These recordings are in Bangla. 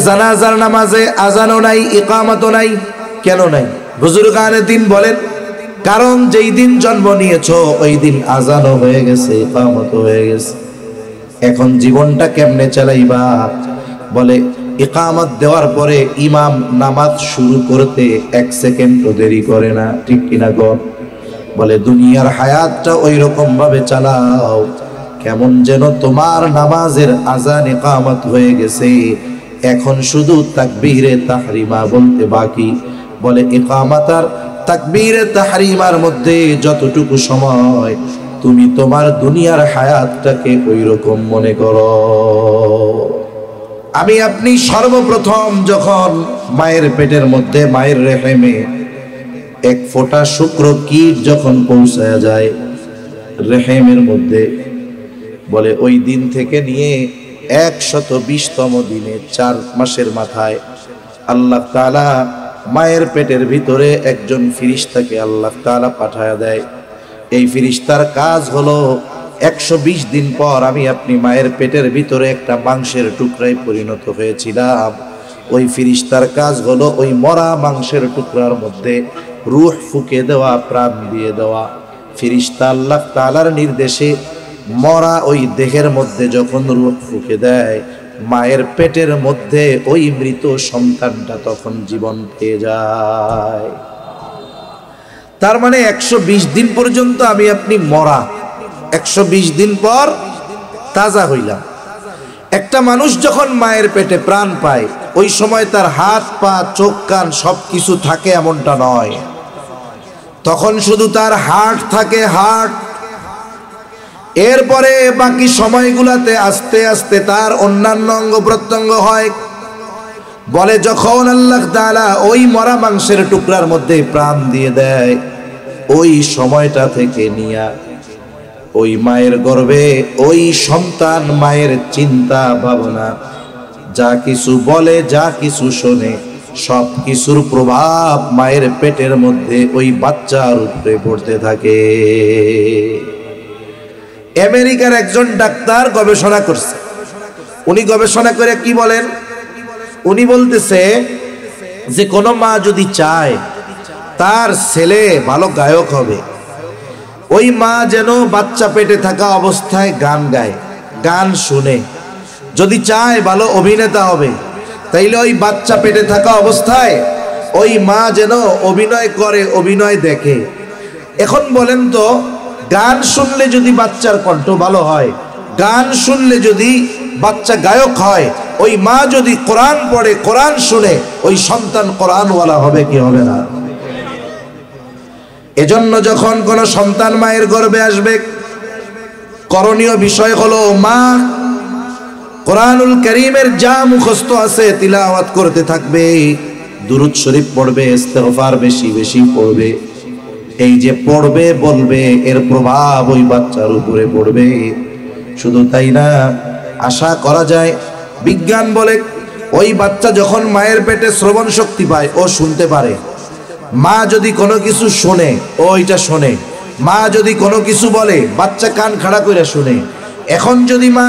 জানাজার নামাজে আজানও নাই, ইকামতও নাই। কেন নাই? বুজুর্গানে দিন বলেন, কারণ যেই দিন জন্ম নিয়েছো ওই দিন আজানও হয়ে গেছে, ইকামতও হয়ে গেছে। এখন জীবনটা কেমনে চালাইবা? বলে ইকামত দেওয়ার পরে ইমাম নামাজ শুরু করতে 1 সেকেন্ডও দেরি করে না, ঠিক কিনা গো? বলে দুনিয়ার হায়াতটা ওই রকম ভাবে চালাও কেমন যেন তোমার নামাজের আজান ইকামত হয়ে গেছে, এখন শুধু তাকবীরে তাহরিমা বলতে বাকি। বলে ইকামত আর তাকবীরে তাহরিমার মধ্যে যতটুকু সময়, তুমি তোমার দুনিয়ার হায়াতটাকে ওই রকম মনে করো। আমি আপনি সর্বপ্রথম যখন মায়ের পেটের মধ্যে, মায়ের রেহেমে 1 ফোঁটা শুক্র কীট যখন পৌঁছায়া যায় রেহেমের মধ্যে, বলে ওই দিন থেকে নিয়ে 120তম দিনে 4 মাসের মাথায় আল্লাহ তাআলা মায়ের পেটের ভিতরে একজন ফেরেশতাকে আল্লাহ তাআলা পাঠায়া দেয়। এই ফেরেশতার কাজ হলো 120 দিন পর আমি আপনি মায়ের পেটের ভিতরে একটা মাংসের টুকরায় পরিণত হয়েছিলাম। ওই ফেরেশতার কাজ হলো ওই মরা মাংসের টুকরার মধ্যে রূহ ফুঁকে দেওয়া, প্রাণ দিয়ে দেওয়া। ফেরেশতা আল্লাহ তাআলার নির্দেশে মরা ওই দেহের মধ্যে যখন রূহ ফুঁকে দেয়, মায়ের পেটের মধ্যে ওই মৃত সন্তানটা তখন জীবন পেয়ে যায়। তার মানে 120 দিন পর্যন্ত আমি আপনি মরা, 120 দিন পর তাজা হইলাম। একটা মানুষ যখন মায়ের পেটে প্রাণ পায় ওই সময় তার হাত পা চোখ কান সব কিছু থাকে এমনটা নয়, তখন শুধু তার হার্ট থাকে, হার্ট। এরপরে বাকি সময়গুলাতে আস্তে আস্তে তার অন্যান্য অঙ্গ প্রত্যঙ্গ হয়। বলে যখন আল্লাহ তাআলা ওই মরা মাংসের টুকরার মধ্যে প্রাণ দিয়ে দেয়, ওই সময়টা থেকে নিয়া ওই মায়ের গর্ভে ওই সন্তান মায়ের চিন্তা ভাবনা, যা কিছু বলে, যা কিছু শোনে, সব কিছুর প্রভাব মায়ের পেটের মধ্যে ওই বাচ্চার উপরে পড়তে থাকে। আমেরিকার একজন ডাক্তার গবেষণা করছে। উনি গবেষণা করে কি বলেন? উনি বলতেছে যে কোনো মা যদি চায় তার ছেলে ভালো গায়ক হবে, ওই মা যেন বাচ্চা পেটে থাকা অবস্থায় গান গায়, গান শুনে। যদি চায় ভালো অভিনেতা হবে, তাইলে ওই বাচ্চা পেটে থাকা অবস্থায় ওই মা যেন অভিনয় করে, অভিনয় দেখে। এখন বলেন তো, গান শুনলে যদি বাচ্চার কণ্ঠ ভালো হয়, গান শুনলে যদি বাচ্চা গায়ক হয়, ওই মা যদি কোরআন পড়ে, কোরআন শুনে, ওই সন্তান কোরআনওয়ালা হবে কি হবে না? এজন্য যখন কোন সন্তান মায়ের গর্ভে আসবে, করণীয় বিষয় হলো মা কোরআনুল কারীমের যা মুখস্থ আছে তিলাওয়াত করতে থাকবে, দুরূদ শরীফ পড়বে, ইস্তিগফার বেশি বেশি পড়বে। এই যে পড়বে বলবে, এর প্রভাব ওই বাচ্চার উপরে পড়বে। শুধু তাই না, আশা করা যায়, বিজ্ঞান বলে ওই বাচ্চা যখন মায়ের পেটে শ্রবণ শক্তি পায়, ও শুনতে পারে। মা যদি কোনো কিছু শোনে, ও এটা শোনে। মা যদি কোনো কিছু বলে, বাচ্চা কান খাড়া করে শুনে। এখন যদি মা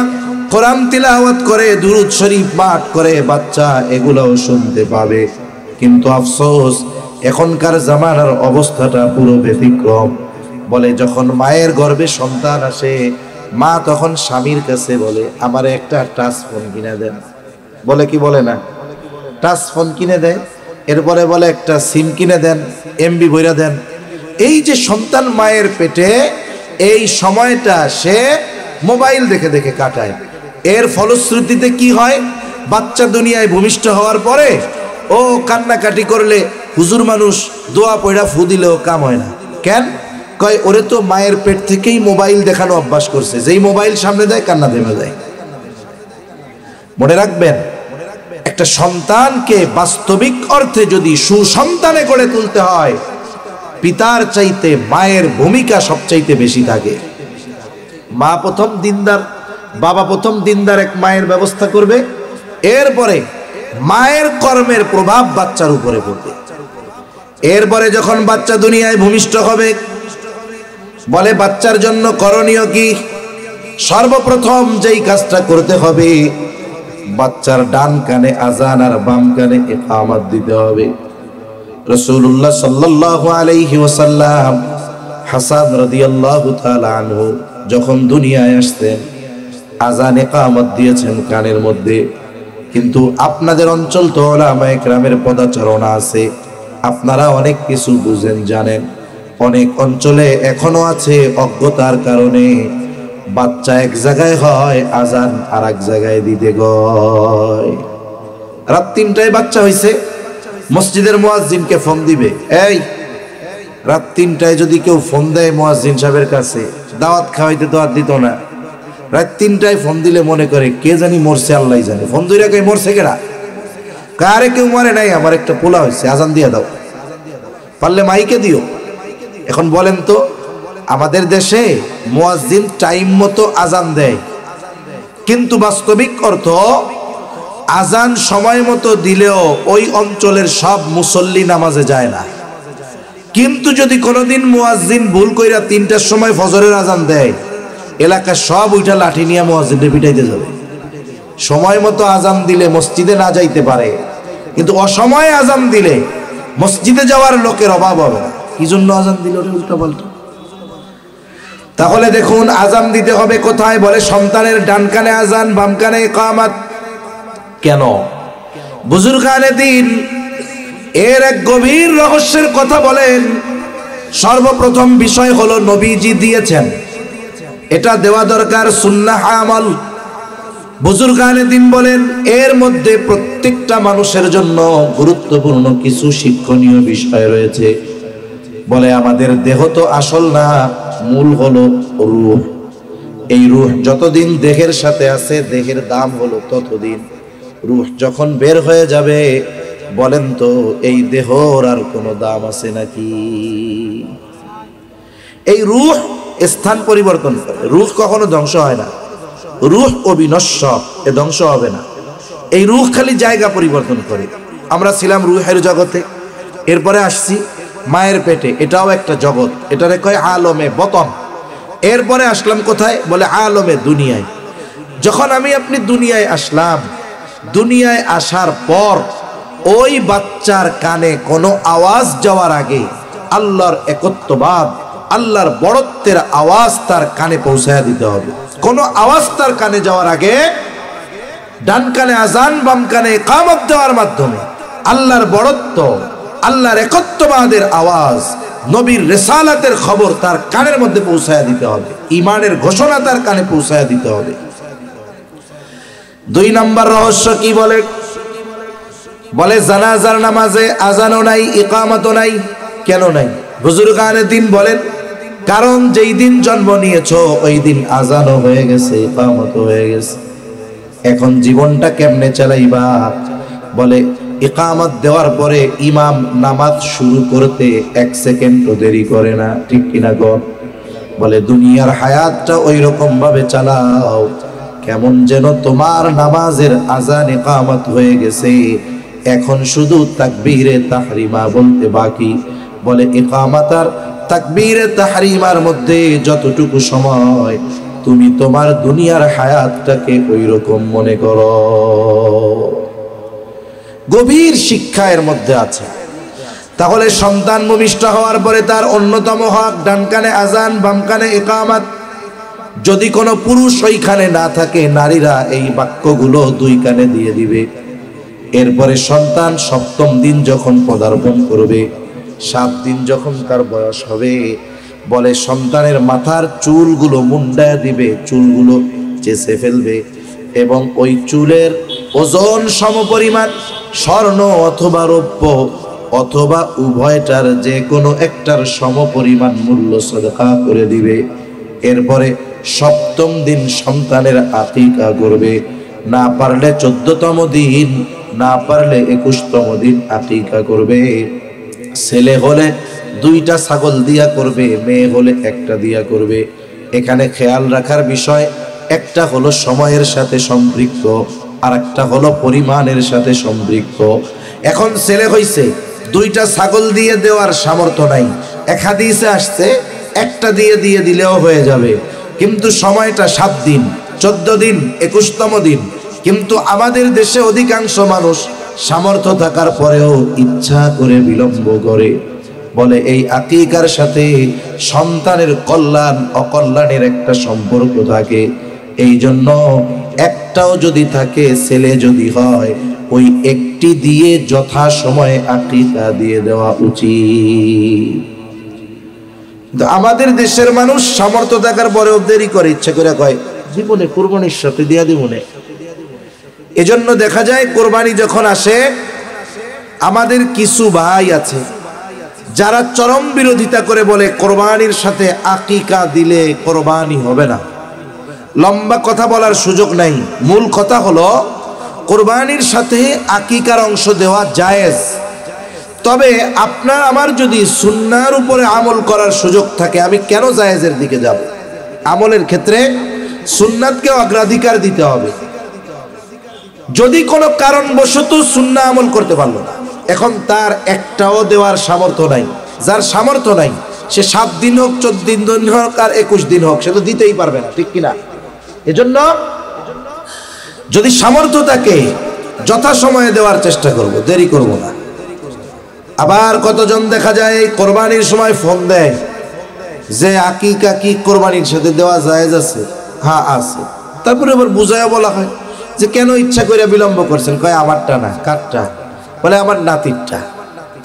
কোরআন তিলাওয়াত করে, দুরূদ শরীফ পাঠ করে, বাচ্চা এগুলোও শুনতে পাবে। কিন্তু আফসোস, এখনকার জামানার অবস্থাটা পুরো ব্যতিক্রম। বলে যখন মায়ের গর্ভে সন্তান আসে, মা তখন স্বামীর কাছে বলে, আমারে একটা টাচ ফোন কিনে দেন। বলে কি বলে না? টাচ ফোন কিনে দেয়। এরপরে বলে একটা সিম কিনে দেন, এমবি ভইরা দেন। এই যে সন্তান মায়ের পেটে, এই সময়টা সে মোবাইল দেখে দেখে কাটায়। এর ফলশ্রুতিতে কি হয়? বাচ্চা দুনিয়ায় ভূমিষ্ঠ হওয়ার পরে ও কান্নাকাটি করলে হুজুর মানুষ দোয়া পয়ড়া ফু দিলেও কাম হয় না। কেন? কয় ওরে তো মায়ের পেট থেকেই মোবাইল দেখানো অভ্যাস করছে, যেই মোবাইল সামনে দেয় কান্না থেমে যায়। মনে রাখবেন, একটা সন্তানকে বাস্তবিক অর্থে যদি সুসন্তানে গড়ে তুলতে হয়, পিতার চাইতে মায়ের ভূমিকা সবচাইতে বেশি থাকে। মা প্রথম দিনদার, বাবা প্রথম দিনদার এক মায়ের ব্যবস্থা করবে, এরপরে মায়ের কর্মের প্রভাব বাচ্চার উপরে পড়বে। এরপরে যখন বাচ্চা দুনিয়ায় ভূমিষ্ঠ হবে, বলে বাচ্চার জন্য করণীয় কি? সর্বপ্রথম যেই কাজটা করতে হবে, বাচ্চার ডান কানে আজান আর বাম কানে ইকামত দিতে হবে। রাসূলুল্লাহ সাল্লাল্লাহু আলাইহি ওয়াসাল্লাম হাসান রাদিয়াল্লাহু তাআলা আনহু যখন দুনিয়ায় আসতেন আজান ইকামত দিয়েছেন কানের মধ্যে। কিন্তু আপনাদের অঞ্চল তো উলামায়ে কেরামের পদাচারণা আছে, আপনারা অনেক কিছু বুঝেন জানেন। অনেক অঞ্চলে এখনো আছে অজ্ঞতার কারণে বাচ্চা এক জায়গায় হয় আজান আর এক জায়গায় দিতে গয়। রাত 3টায় বাচ্চা হইছে, মসজিদের মুয়াজ্জিনকে ফোন দিবে। এই রাত 3টায় যদি কেউ ফোন দেয় মুয়াজ্জিন সাহেবের কাছে, দাওয়াত খাওয়াইতে তো আর দিত না। রাত 3টায় ফোন দিলে মনে করে কে জানি মরছে, আল্লাহ জানে। ফোন দুইরা কে মরছে কেডা? কারে কেউ মরে নাই, আমার একটা পোলা হয়েছে, আজান দিয়ে দাও, পারলে মাইকে দিও। এখন বলেন তো, আমাদের দেশে মুয়াজ্জিন টাইম মতো আজান দেয়, কিন্তু বাস্তবিক অর্থ আজান সময় মতো দিলেও ওই অঞ্চলের সব মুসল্লি নামাজে যায় না। কিন্তু যদি কোনোদিন মুয়াজ্জিন ভুল কইরা 3টার সময় ফজরের আজান দেয়, এলাকার সব উইটা লাঠি নিয়ে মুয়াজ্জিনকে পিটাইতে যাবে। সময় মতো আজান দিলে মসজিদে না যাইতে পারে, কিন্তু অসময়ে আজান দিলে মসজিদে যাওয়ার লোকের অভাব হবে না। কি জন্য আজান দিল উল্টা পাল্টা? তাহলে দেখুন, আজান দিতে হবে কোথায়? বলে সন্তানের ডান কানে আজান, বাম কানে ইকামত। কেন? বুজুর্গানে দিন এর এক গভীর রহস্যের কথা বলেন। সর্বপ্রথম বিষয় হলো নবীজি দিয়েছেন, এটা দেওয়া দরকার, সুন্নাহ আমল। বুজুর্গানে দিন বলেন এর মধ্যে প্রত্যেকটা মানুষের জন্য গুরুত্বপূর্ণ কিছু শিক্ষণীয় বিষয় রয়েছে। বলে আমাদের দেহ তো আসল না, মূল হলো রূহ। এই রূহ যতদিন দেহের সাথে আছে, দেহের দাম হলো ততদিন। রূহ যখন বের হয়ে যাবে, বলেন তো এই দেহর আর কোনো দাম আছে নাকি? এই রূহ স্থান পরিবর্তন করে, রূহ কখনো ধ্বংস হয় না। রূহ অবিনশ্বর, এ ধ্বংস হবে না। এই রূহ খালি জায়গা পরিবর্তন করে। আমরা ছিলাম রূহের জগতে, এরপরে আসছি মায়ের পেটে, এটাও একটা জগৎ, এটারে কয় আলমে বতন। এরপরে আসলাম কোথায়? বলে আলমে দুনিয়ায়। যখন আমি আপনি দুনিয়ায় আসলাম, দুনিয়ায় আসার পর ওই বাচ্চার কানে কোনো আওয়াজ যাওয়ার আগে আল্লাহর একত্ববাদ, আল্লাহর বড়ত্বের আওয়াজ তার কানে পৌঁছায় দিতে হবে। কোনো আওয়াজ তার কানে যাওয়ার আগে ডান কানে আজান, বাম কানে ইকামত দেওয়ার মাধ্যমে আল্লাহর বড়ত্ব, আল্লাহর একত্ববাদের আওয়াজ, নবীর রিসালাতের খবর তার কানের মধ্যে পৌঁছায় দিতে হবে। ঈমানের ঘোষণা তার কানে পৌঁছায় দিতে হবে। 2 নম্বর রহস্য কি বলে? বলে জানাজার নামাজে আজানও নাই, ইকামতও নাই। কেন নাই? বুজুর্গানে দিন বলেন কারণ যেই দিন জন্ম নিয়েছো ওই দিন আজানও হয়ে গেছে, ইকামতও হয়ে গেছে। এখন জীবনটা কেমনে চালাইবা? বলে ইকামত দেওয়ার পরে ইমাম নামাজ শুরু করতে 1 সেকেন্ডও দেরি করে না, ঠিক কিনা গো? বলে দুনিয়ার হায়াতটা ওই রকম ভাবে চালাও কেমন যেন তোমার নামাজের আজান ইকামত হয়ে গেছে, এখন শুধু তাকবীরে তাহরিমা বলতে বাকি। বলে ইকামত আর তাকবীরে তাহরিমার মধ্যে যতটুকু সময়, তুমি তোমার দুনিয়ার হায়াতটাকে ওই রকম মনে করো। গভীর শিক্ষা এর মধ্যে আছে। তাহলে সন্তান ভূমিষ্ঠ হওয়ার পরে তার অন্যতম হক ডান কানে আজান, বাম কানে ইকামত। যদি কোনো পুরুষ ওইখানে না থাকে, নারীরা এই বাক্যগুলো 2 কানে দিয়ে দিবে। এরপরে সন্তান 7ম দিন যখন পদার্পণ করবে, 7 দিন যখন তার বয়স হবে, বলে সন্তানের মাথার চুলগুলো মুন্ডায় দিবে, চুলগুলো চেঁচে ফেলবে এবং ওই চুলের ওজন সমপরিমাণ স্বর্ণ অথবা রৌপ্য অথবা উভয়টার যে কোনো একটার সমপরিমাণ মূল্য সদকা করে দিবে। এরপরে 7ম দিন সন্তানের আকিকা করবে। না পারলে 14তম দিন, না পারলে 21তম দিন আকিকা করবে। ছেলে হলে 2টা ছাগল দিয়া করবে, মেয়ে হলে 1টা দিয়া করবে। এখানে খেয়াল রাখার বিষয়, একটা হলো সময়ের সাথে সম্পৃক্ত, আর একটা হলো পরিমাণের সাথে সম্পৃক্ত। এখন ছেলে হইছে, 2টা ছাগল দিয়ে দেওয়ার সামর্থ্য নাই। এক হাদিসে আসছে 1টা দিয়ে দিলেও হয়ে যাবে, কিন্তু সময়টা 7 দিন, 14 দিন, 21তম দিন কিন্তু আমাদের দেশে অধিকাংশ মানুষ সামর্থ্য থাকার পরেও ইচ্ছা করে বিলম্ব করে, বলে এই আকিকার সাথে সন্তানের কল্যাণ অকল্যাণের একটা সম্পর্ক থাকে, এই জন্য একটাও যদি থাকে, ছেলে যদি হয়, ওই একটি দিয়ে যথা সময়ে আকিকা দিয়ে দেওয়া উচিত। কিন্তু আমাদের দেশের মানুষ সামর্থ্য থাকার পরেও দেরি করে, ইচ্ছা করে কয় জীবনে কুরবানির সাথে দিয়া দিবনে। এজন্য দেখা যায় কোরবানি যখন আসে, আমাদের কিছু ভাই আছে যারা চরম বিরোধিতা করে, বলে কোরবানির সাথে আকিকা দিলে কোরবানি হবে না। লম্বা কথা বলার সুযোগ নাই, মূল কথা হলো কোরবানির সাথে আকিকার অংশ দেওয়া জায়েজ, তবে আপনার আমার যদি সুন্নাহর উপরে আমল করার সুযোগ থাকে, আমি কেন জায়েজের দিকে যাব? আমলের ক্ষেত্রে সুন্নাতকে অগ্রাধিকার দিতে হবে। যদি কোনো কারণবশত সুন্নাহ আমল করতে পারলো না, এখন তার একটাও দেওয়ার সামর্থ্য নাই, যার সামর্থ্য নাই সে 7 দিন হোক, 14 দিন হোক, আর 21 দিন হোক, সে তো দিতেই পারবে না, ঠিক কিনা? এজন্য যদি সামর্থ্য থাকে যথাসময়ে দেওয়ার চেষ্টা করব, দেরি করব না। আবার কতজন দেখা যায় কোরবানির সময় ফোন দেয় যে আকিকা কি কোরবানির সাথে দেওয়া জায়েজ আছে? হ্যাঁ আছে। তারপরে আবার বুঝায়া বলা হয় যে কেন ইচ্ছা করে বিলম্ব করছেন? কয় আমারটা না। কারটা? বলে আমার নাতিরটা।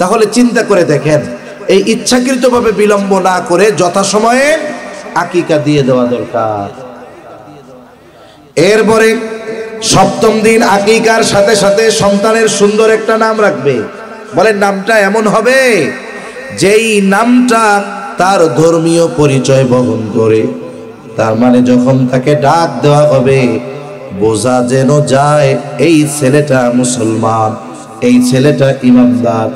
তাহলে চিন্তা করে দেখেন, এই ইচ্ছাকৃতভাবে বিলম্ব না করে যথাসময়ে আকিকা দিয়ে দেওয়া দরকার। এরপরে 7ম দিন আকিকার সাথে সাথে সন্তানের সুন্দর একটা নাম রাখবে। বলে নামটা এমন হবে যেই নামটা তার ধর্মীয় পরিচয় বহন করে, তার মানে যখন তাকে ডাক দেওয়া হবে বোঝা যেন যায় এই ছেলেটা মুসলমান, এই ছেলেটা ইমানদার।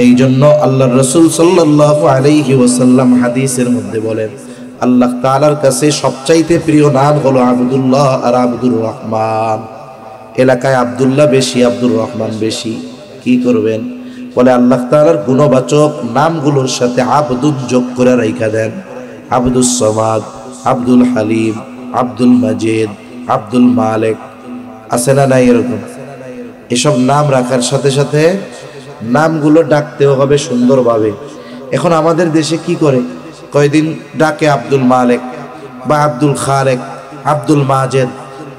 এই জন্য আল্লাহর রাসূল সাল্লাল্লাহু আলাইহি ওয়াসাল্লাম হাদিসের মধ্যে বলেন, আল্লাহ তাআলার কাছে সবচাইতে প্রিয় নাম হলো আব্দুল্লাহ আর আব্দুর রহমান। এলাকায় আব্দুল্লাহ বেশি, আব্দুর রহমান বেশি, কি করবেন? বলে আল্লাহ তাআলার গুণবাচক নামগুলোর সাথে আব্দুল যোগ করে রাইখা দেন। আব্দুস সামাদ, আব্দুল হালিম, আব্দুল মাজিদ, আব্দুল মালিক, আছে না নাই এরকম? এসব নাম রাখার সাথে সাথে নামগুলো ডাকতেও হবে সুন্দরভাবে। এখন আমাদের দেশে কি করে, কয়দিন ডাকে আব্দুল মালিক বা আব্দুল খালেক, আব্দুল মাজেদ,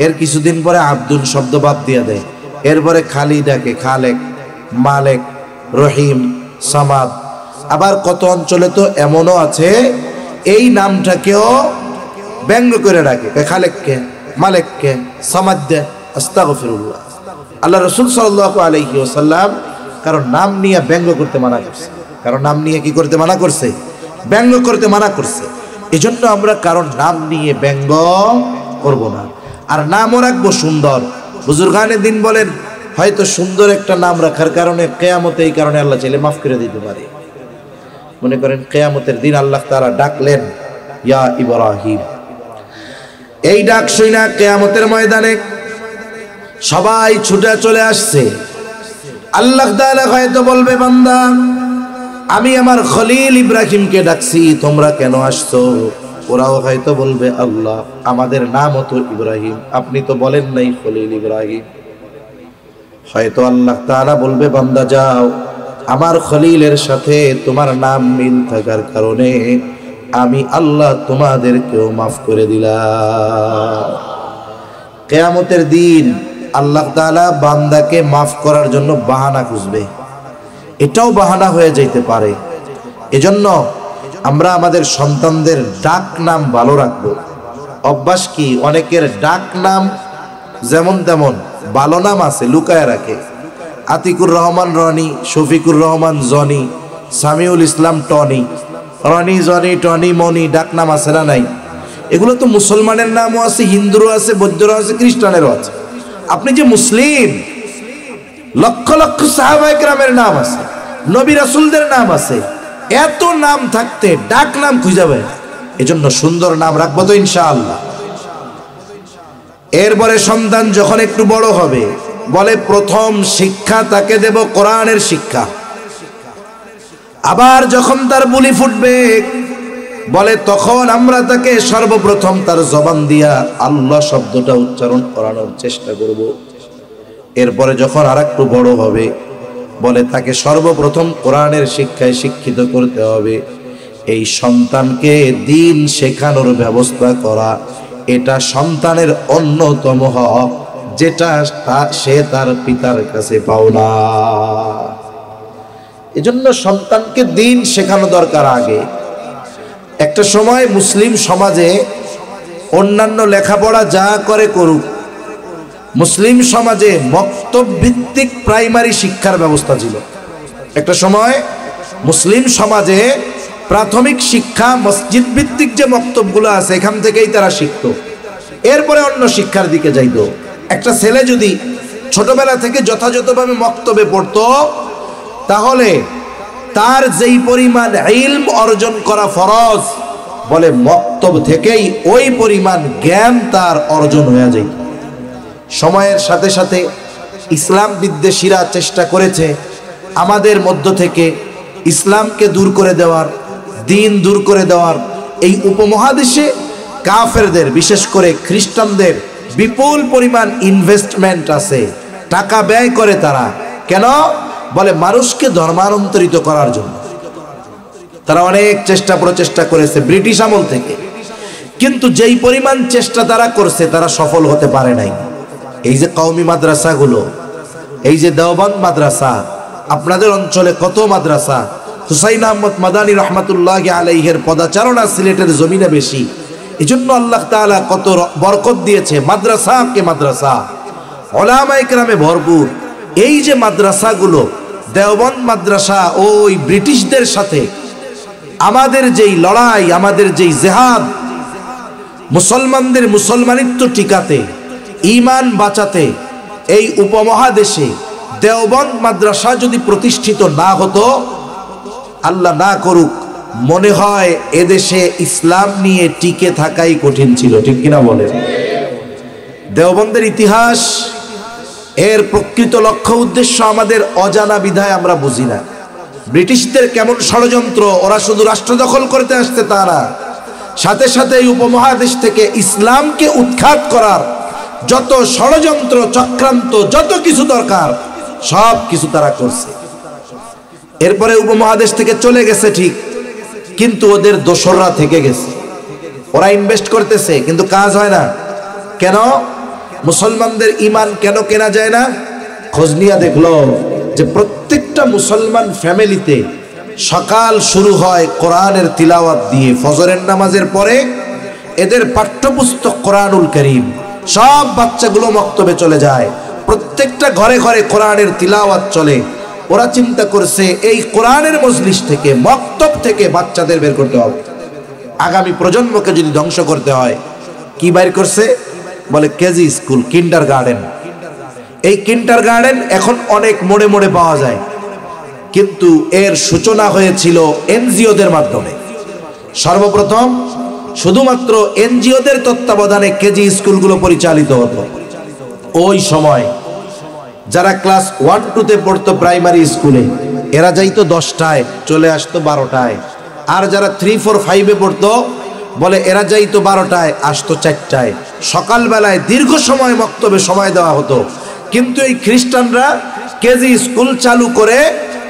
এর কিছুদিন পরে আব্দুল শব্দ বাদ দিয়ে দেয়, এরপরে খালি ডাকে খালেক, মালেক, রহিম, সামাদ। আবার কত অঞ্চলে তো এমনও আছে এই নামটাকেও ব্যঙ্গ করে ডাকে, খালেককে, মালেককে, সামাদকে। আস্তাগফিরুল্লাহ। আল্লাহ রাসূল সাল্লাল্লাহু আলাইহি ওয়াসাল্লাম কারণ নাম নিয়ে ব্যঙ্গ করতে মানা করছে, কারণ নাম নিয়ে কি করতে মানা করছে? ব্যঙ্গ করতে মানা করছে। এজন্য আমরা কারণ নাম নিয়ে ব্যঙ্গ করব না, আর নামও রাখবো সুন্দর। বুজুর্গানে দিন বলেন, হয়তো সুন্দর একটা নাম রাখার কারণে কিয়ামতে এই কারণে আল্লাহ চাইলে মাফ করে দিতে পারে। মনে করেন কিয়ামতের দিন আল্লাহ তাআলা ডাকলেন ইয়া ইব্রাহিম, এই ডাক শুনা কিয়ামতের ময়দানে সবাই ছুটে চলে আসছে। আল্লাহ তাআলা হয়তো বলবে, বান্দা আমি আমার খলিল ইব্রাহিমকে ডাকছি, তোমরা কেন আসছো? ওরাও হয়তো বলবে, আল্লাহ আমাদের নামও তো ইব্রাহিম, আপনি তো বলেন নাই খলিল ইব্রাহিম। হয়তো আল্লাহ তাআলা বলবে, বান্দা যাও, আমার খলিলের সাথে তোমার নাম মিল থাকার কারণে আমি আল্লাহ তোমাদেরকেও মাফ করে দিলাম। কিয়ামতের দিন আল্লাহ তাআলা বান্দাকে মাফ করার জন্য বাহানা খুঁজবে, এটাও বাহানা হয়ে যাইতে পারে। এজন্য আমরা আমাদের সন্তানদের ডাক নাম ভালো রাখবো। অভ্যাস কি, অনেকের ডাক নাম যেমন তেমন, ভালো নাম আছে লুকায় রাখে। আতিকুর রহমান রনি, শফিকুর রহমান জনি, সামিউল ইসলাম টনি, রনি, জনি, টনি, মনি, ডাক নাম আছে না নাই? এগুলো তো মুসলমানের নামও আছে, হিন্দুরও আছে, বৌদ্ধরও আছে, খ্রিস্টানেরও আছে। আপনি যে মুসলিম, লক্ষ লক্ষ সাহাবায়ে কেরামের নাম আছে, নবী রাসূলদের নাম আছে, এত নাম থাকতে ডাক নাম খুঁজাবে। এজন্য সুন্দর নাম রাখবো তো ইনশাআল্লাহ। এরপরে সন্তান যখন একটু বড় হবে, বলে প্রথম শিক্ষা তাকে দেব কোরআনের শিক্ষা। আবার যখন তার বুলি ফুটবে, বলে তখন আমরা তাকে সর্বপ্রথম তার জবান দিয়া আল্লাহ শব্দটা উচ্চারণ করানোর চেষ্টা করব। এরপরে যখন আরেকটু বড় হবে বলে তাকে সর্বপ্রথম কোরআনের শিক্ষায় শিক্ষিত করতে হবে। এই সন্তানকে দ্বীন শেখানোর ব্যবস্থা করা এটা সন্তানের অন্যতম হক, যেটা সে তার পিতার কাছে পাওনা। এজন্য সন্তানকে দ্বীন শেখানো দরকার। আগে একটা সময় মুসলিম সমাজে অন্যান্য লেখাপড়া যা করে করুক, মুসলিম সমাজে মক্তব ভিত্তিক প্রাইমারি শিক্ষার ব্যবস্থা ছিল। একটা সময় মুসলিম সমাজে প্রাথমিক শিক্ষা মসজিদ ভিত্তিক যে মক্তবগুলো আছে এখান থেকেই তারা শিখত, এরপরে অন্য শিক্ষার দিকে যাইত। একটা ছেলে যদি ছোটবেলা থেকে যথাযথভাবে মক্তবে পড়তো তাহলে তার যেই পরিমাণ ইলম অর্জন করা ফরজ, বলে মক্তব থেকেই ওই পরিমাণ জ্ঞান তার অর্জন হয়ে যায়। সময়ের সাথে সাথে ইসলাম বিদ্বেষীরা চেষ্টা করেছে আমাদের মধ্য থেকে ইসলামকে দূর করে দেওয়ার, দ্বীন দূর করে দেওয়ার। এই উপমহাদেশে কাফেরদের, বিশেষ করে খ্রিস্টানদের বিপুল পরিমাণ ইনভেস্টমেন্ট আছে, টাকা ব্যয় করে তারা। কেন? বলে মানুষকে ধর্মান্তরিত করার জন্য। তারা অনেক চেষ্টা প্রচেষ্টা করেছে ব্রিটিশ আমল থেকে, কিন্তু যেই পরিমাণ চেষ্টা তারা করছে তারা সফল হতে পারে নাই। এই যে কওমি মাদ্রাসাগুলো, এই যে দেওবন্দ মাদ্রাসা, আপনাদের অঞ্চলে কত মাদ্রাসা, হুসাইন আহমদ মাদানী রহমাতুল্লাহ আলাইহির পদাচারণা সিলেটের জমিনে বেশি। এজন্য আল্লাহ তাআলা কত বরকত দিয়েছে মাদ্রাসাকে মাদ্রাসা, উলামায়ে কেরামে ভরপুর। এই যে মাদ্রাসাগুলো, দেওবন্দ মাদ্রাসা, ওই ব্রিটিশদের সাথে আমাদের যেই লড়াই, আমাদের যেই জেহাদ, মুসলমানদের মুসলমানিত্ব টিকাতে, ঈমান বাঁচাতে, এই উপমহাদেশে দেওবন্দ মাদ্রাসা যদি প্রতিষ্ঠিত না হতো, আল্লাহ না করুক, মনে হয় এদেশে ইসলাম নিয়ে টিকে থাকাই কঠিন ছিল। ঠিক কিনা বলেন? দেওবন্দের ইতিহাস, এর প্রকৃত লক্ষ্য উদ্দেশ্য আমাদের অজানা বিধায় আমরা বুঝি না। ব্রিটিশদের কেমন ষড়যন্ত্র, ওরা শুধু রাষ্ট্র দখল করতে আসতে তা না, সাথে সাথে এই উপমহাদেশ থেকে ইসলামকে উৎখাত করার যত ষড়যন্ত্র চক্রান্ত, যত কিছু দরকার সব কিছু তারা করছে। এরপরে উপমহাদেশ থেকে চলে গেছে ঠিক, কিন্তু ওদের দোসররা থেকে গেছে। ওরা ইনভেস্ট করতেছে কিন্তু কাজ হয় না। কেন? মুসলমানদের ঈমান কেন কেনা যায় না? খোঁজ নিয়ে দেখলো যে প্রত্যেকটা মুসলমান ফ্যামিলিতে সকাল শুরু হয় কোরআনের তিলাওয়াত দিয়ে। ফজরের নামাজের পরে এদের পাঠ্যপুস্তক কোরআনুল কারীম, সব বাচ্চাগুলো মক্তবে চলে যায়, প্রত্যেকটা ঘরে ঘরে কোরআনের তিলাওয়াত চলে। ওরা চিন্তা করছে এই কোরআনের মজলিস থেকে, মক্তব থেকে বাচ্চাদের বের করতে হবে। আগামী প্রজন্মকে যদি ধ্বংস করতে হয়, কি বাইর করছে? বলে কেজি স্কুল, কিন্ডার গার্ডেন। এই কিন্ডার গার্ডেন এখন অনেক মোড়ে মোড়ে পাওয়া যায়, কিন্তু এর সূচনা হয়েছিল এনজিওদের মাধ্যমে। সর্বপ্রথম শুধুমাত্র এনজিওদের তত্ত্বাবধানে কেজি স্কুলগুলো পরিচালিত হতো। ওই সময় যারা ক্লাস 1-2 পড়তো প্রাইমারি স্কুলে, এরা যাইতো 10টায়, চলে আসতো 12টায়। আর যারা 3-4-5 পড়তো, বলে এরা যাইতো 12টায়, আসতো 4টায়। সকালবেলায় দীর্ঘ সময় মক্তবে সময় দেওয়া হতো। কিন্তু এই খ্রিস্টানরা কেজি স্কুল চালু করে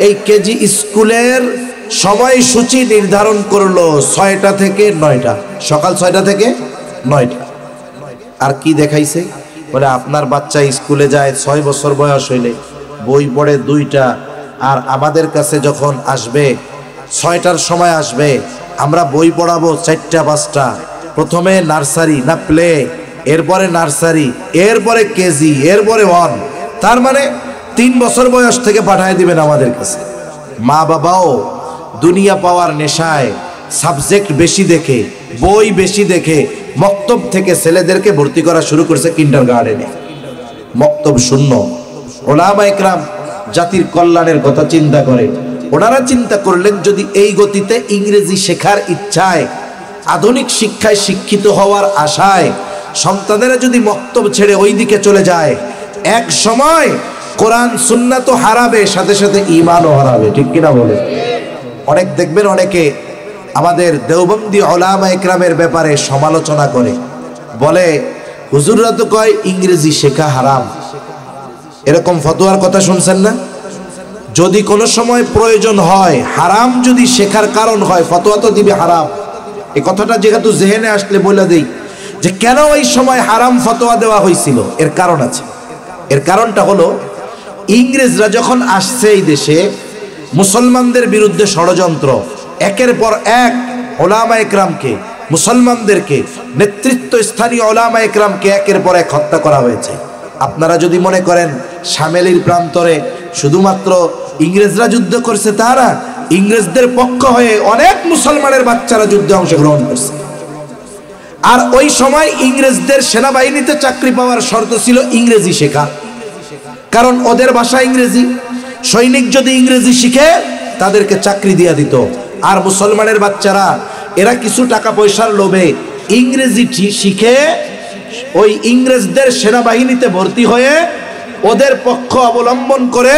এই কেজি স্কুলের সময়সূচি নির্ধারণ করলো 6টা থেকে 9টা, সকাল 6টা থেকে 9টা। আর কি দেখাইছে? বলে আপনার বাচ্চা স্কুলে যায় 6 বছর বয়স হইলে, বই পড়ে 2টা, আর আমাদের কাছে যখন আসবে 6টার সময় আসবে, আমরা বই পড়াবো 4টা-5টা। প্রথমে নার্সারি না প্লে, এরপরে নার্সারি, এরপরে কেজি, এরপরে 1। তার মানে 3 বছর বয়স থেকে পাঠিয়ে দিবেন আমাদের কাছে। মা বাবাও দুনিয়া পাওয়ার নেশায় সাবজেক্ট বেশি দেখে, বই বেশি দেখে, মক্তব থেকে ছেলেদেরকে ভর্তি করা শুরু করছে কিন্ডার গার্ডেনে। মক্তব শূন্য। উলামায়ে কেরাম জাতির কল্যাণের কথা চিন্তা করে, ওনারা চিন্তা করলেন যদি এই গতিতে ইংরেজি শেখার ইচ্ছায়, আধুনিক শিক্ষায় শিক্ষিত হওয়ার আশায় সন্তানেরা যদি মক্তব ছেড়ে ওই দিকে চলে যায়, এক সময় কোরআন সুন্নাহ তো হারাবে, সাথে সাথে ঈমানও হারাবে। ঠিক কিনা বলে? অনেক দেখবেন অনেকে আমাদের দেওবন্দি উলামায়ে কেরামের ব্যাপারে সমালোচনা করে, বলে হুজুররা তো কয় ইংরেজি শেখা হারাম। এরকম ফতোয়ার কথা শুনছেন না? যদি কোনো সময় প্রয়োজন হয়, হারাম যদি শেখার কারণ হয়, ফতোয়া তো দিবে হারাম। এই কথাটা যেহেতু জেহেনে আসলে বলে দেই যে কেন ওই সময় হারাম ফতোয়া দেওয়া হয়েছিল, এর কারণ আছে। এর কারণটা হলো, ইংরেজরা যখন আসছে এই দেশে, মুসলমানদের বিরুদ্ধে ষড়যন্ত্র, একের পর এক ওলামা একরামকে, মুসলমানদেরকে, নেতৃত্ব স্থানীয় ওলামা একরামকে একের পর এক হত্যা করা হয়েছে। আপনারা যদি মনে করেন শামেলির প্রান্তরে শুধুমাত্র ইংরেজরা যুদ্ধ করছে, তারা ইংরেজদের পক্ষ হয়ে অনেক মুসলমানের বাচ্চারা যুদ্ধে অংশগ্রহণ করছে। আর ওই সময় ইংরেজদের সেনাবাহিনীতে চাকরি পাওয়ার শর্ত ছিল ইংরেজি শেখা, কারণ ওদের ভাষা ইংরেজি। সৈনিক যদি ইংরেজি শিখে তাদেরকে চাকরি দিয়ে দিত। আর মুসলমানের বাচ্চারা এরা কিছু টাকা পয়সার লোভে ইংরেজি শিখে ওই ইংরেজদের সেনাবাহিনীতে ভর্তি হয়ে ওদের পক্ষ অবলম্বন করে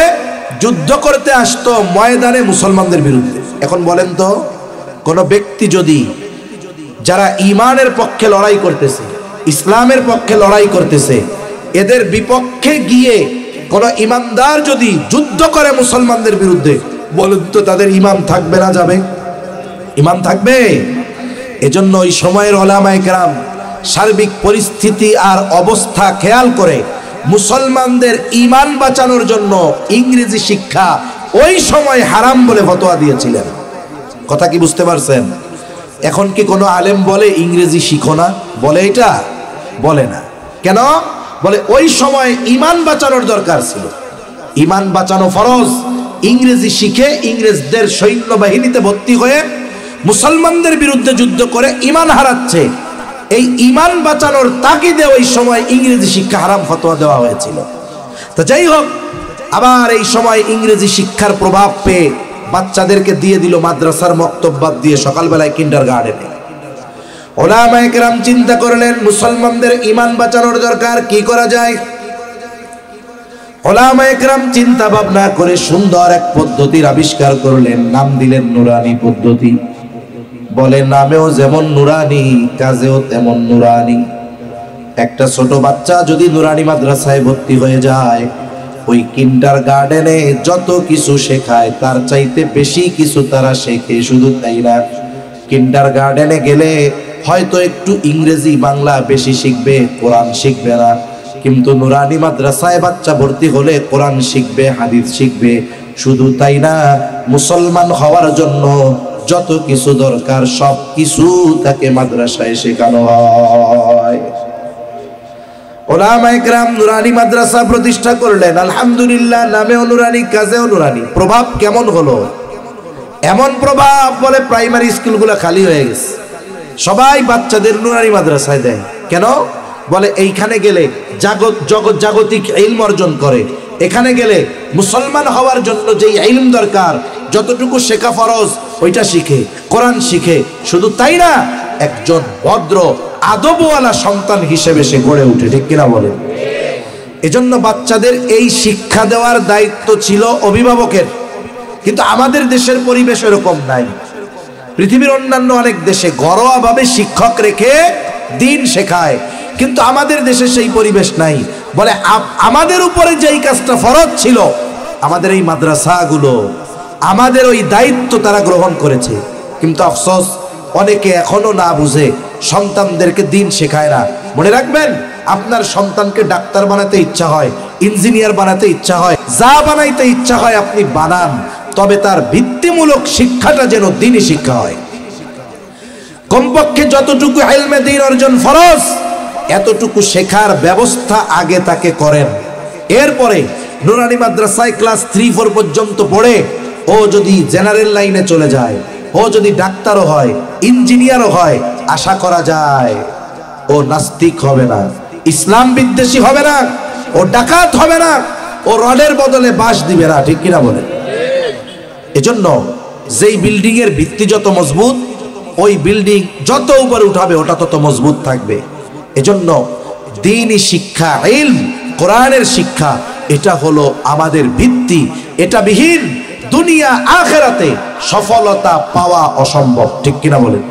যুদ্ধ করতে আসতো ময়দানে মুসলমানদের বিরুদ্ধে। এখন বলেন তো, কোনো ব্যক্তি যদি, যারা ইমানের পক্ষে লড়াই করতেছে, ইসলামের পক্ষে লড়াই করতেছে, এদের বিপক্ষে গিয়ে কোন ইমানদার যদি যুদ্ধ করে মুসলমানদের বিরুদ্ধে, বলুন তো তাদের ইমান থাকবে না যাবে? ইমান থাকবে। এজন্য ওই সময়ের ওলামায়ে কেরাম সার্বিক পরিস্থিতি আর অবস্থা খেয়াল করে মুসলমানদের ইমান বাঁচানোর জন্য ইংরেজি শিক্ষা ওই সময় হারাম বলে ফতোয়া দিয়েছিলেন। কথা কি বুঝতে পারছেন? এখন কি কোনো আলেম বলে ইংরেজি শিখো না? বলে? এটা বলে না। কেন বলে? ওই সময় ইমান বাঁচানোর দরকার ছিল, ইমান বাঁচানো ফরজ। ইংরেজি শিখে ইংরেজদের সৈন্যবাহিনীতে ভর্তি হয়ে মুসলমানদের বিরুদ্ধে যুদ্ধ করে ইমান হারাচ্ছে, এই ইমান বাঁচানোর তাগিদে ওই সময় ইংরেজি শিক্ষা হারাম ফতোয়া দেওয়া হয়েছিল। তো যাই হোক, আবার এই সময় ইংরেজি শিক্ষার প্রভাব পেয়ে বাচ্চাদেরকে দিয়ে দিল মাদ্রাসার মক্তব বাদ দিয়ে সকালবেলায় কিন্ডারগার্টেনে। ওলামায়ে কেরাম চিন্তা করলেন মুসলমানদের ইমান বাঁচানোর দরকার, কি করা যায়? ওলামায়ে কেরাম চিন্তা ভাবনা করে সুন্দর এক পদ্ধতির আবিষ্কার করলেন, নাম দিলেন নুরানি পদ্ধতি। বলে নামেও যেমন নুরানি, কাজেও তেমন নুরানি। একটা ছোট বাচ্চা যদি নুরানি মাদ্রাসায় ভর্তি হয়ে যায়, ওই কিন্ডারগার্টেনে যত কিছু শেখায় তার চাইতে বেশি কিছু তারা শেখে। শুধু তাই না, কিন্ডারগার্টেনে গেলে হয়তো একটু ইংরেজি বাংলা বেশি শিখবে, কোরআন শিখবে না। কিন্তু নুরানি মাদ্রাসায় বাচ্চা ভর্তি হলে কোরআন শিখবে, হাদিস শিখবে। শুধু তাই না, মুসলমান হওয়ার জন্য যত কিছু দরকার সব কিছু তাকে মাদ্রাসায় শেখানো হয়। ওলামায়ে কেরাম নুরানি মাদ্রাসা প্রতিষ্ঠা করলেন। আলহামদুলিল্লাহ, নামেও নুরানি, কাজেও নুরানি। প্রভাব কেমন হলো? এমন প্রভাব, বলে প্রাইমারি স্কুলগুলো খালি হয়ে গেছে, সবাই বাচ্চাদের নুরানি মাদ্রাসায় দেয়। কেন? বলে এইখানে গেলে জাগতিক ইলম অর্জন করে, এখানে গেলে মুসলমান হওয়ার জন্য যেই ইলম দরকার, যতটুকু শেখা ফরজ ওইটা শিখে, কোরআন শিখে। শুধু তাই না, একজন ভদ্র আদবওয়ালা সন্তান হিসেবে সে গড়ে উঠে। ঠিক কিনা বলেন? এজন্য বাচ্চাদের এই শিক্ষা দেওয়ার দায়িত্ব ছিল অভিভাবকের। কিন্তু আমাদের দেশের পরিবেশ এরকম নাই। পৃথিবীর অন্যান্য অনেক দেশে ঘরোয়াভাবে শিক্ষক রেখে দিন শেখায়, কিন্তু আমাদের দেশে সেই পরিবেশ নাই। বলে আমাদের উপরে যেই কাজটা ফরজ ছিল, আমাদের এই মাদ্রাসাগুলো আমাদের ওই দায়িত্ব তারা গ্রহণ করেছে। কিন্তু আফসোস, অনেকে এখনো না বুঝে সন্তানদেরকে দিন শেখায় না। মনে রাখবেন, আপনার সন্তানকে ডাক্তার বানাতে ইচ্ছা হয়, ইঞ্জিনিয়ার বানাতে ইচ্ছা হয়, যা বানাইতে ইচ্ছা হয় আপনি বানান, তবে তার ভিত্তিমূলক শিক্ষাটা যেন দ্বীনি শিক্ষা হয়। কমপক্ষে যতটুকু ইলমে দ্বীন অর্জন ফরজ, এতটুকু শেখার ব্যবস্থা আগে তাকে করেন। এরপরে নুরানি মাদ্রাসায় ক্লাস 3-4 পর্যন্ত পড়ে ও যদি জেনারেল লাইনে চলে যায়, ও যদি ডাক্তারও হয়, ইঞ্জিনিয়ারও হয়, আশা করা যায় ও নাস্তিক হবে না, ইসলাম বিদ্বেষী হবে না, ও ডাকাত হবে না, ও রডের বদলে বাঁশ দিবে না। ঠিক কিনা বলেন? এজন্য যেই বিল্ডিং এর ভিত্তি যত মজবুত, ওই বিল্ডিং যত উপরে উঠাবে ওটা তত মজবুত থাকবে। এজন্য দ্বীনি শিক্ষা, ইলম, কোরআনের শিক্ষা, এটা হলো আমাদের ভিত্তি। এটা বিহীন দুনিয়া আখিরাতে সফলতা পাওয়া অসম্ভব। ঠিক কিনা বলেন?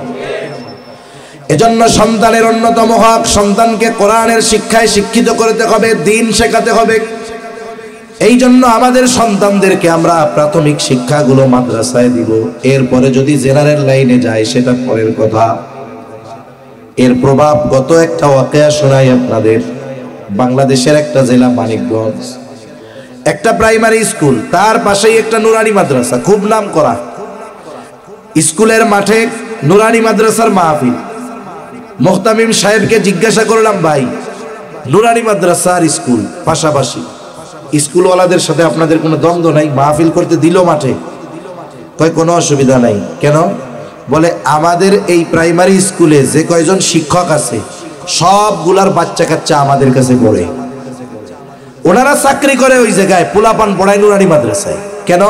এজন্য সন্তানের অন্যতম হক, সন্তানকে কোরআনের শিক্ষায় শিক্ষিত করতে হবে, দ্বীন শেখাতে হবে। এই জন্য আমাদের সন্তানদেরকে আমরা প্রাথমিক শিক্ষাগুলো মাদ্রাসায় দিব, এরপরে যদি জেনারেল লাইনে যায় সেটা পরের কথা। এর প্রভাব গত একটা ওয়াকিয়া শোনাই আপনাদের। বাংলাদেশের একটা জেলা মানিকগঞ্জ, একটা প্রাইমারি স্কুল, তার পাশেই একটা নুরানি মাদ্রাসা, খুব নাম করা। স্কুলের মাঠে নুরানি মাদ্রাসার মাহফিল। মুহতামিম সাহেবকে জিজ্ঞাসা করলাম, ভাই নুরানি মাদ্রাসা আর স্কুল পাশাপাশি, স্কুলওয়ালাদের সাথে আপনাদের কোনো দ্বন্দ্ব নাই? মাহফিল করতে দিল মাঠে। কয় কোনো অসুবিধা নাই। কেন? বলে আমাদের এই প্রাইমারি স্কুলে যে কয়জন শিক্ষক আছে সবগুলার বাচ্চা কাচ্চা আমাদের কাছে পড়ে, ওনারা চাকরি করে ওই জায়গায়, পোলাপান পড়ায় নুরানি মাদ্রাসায়। কেন?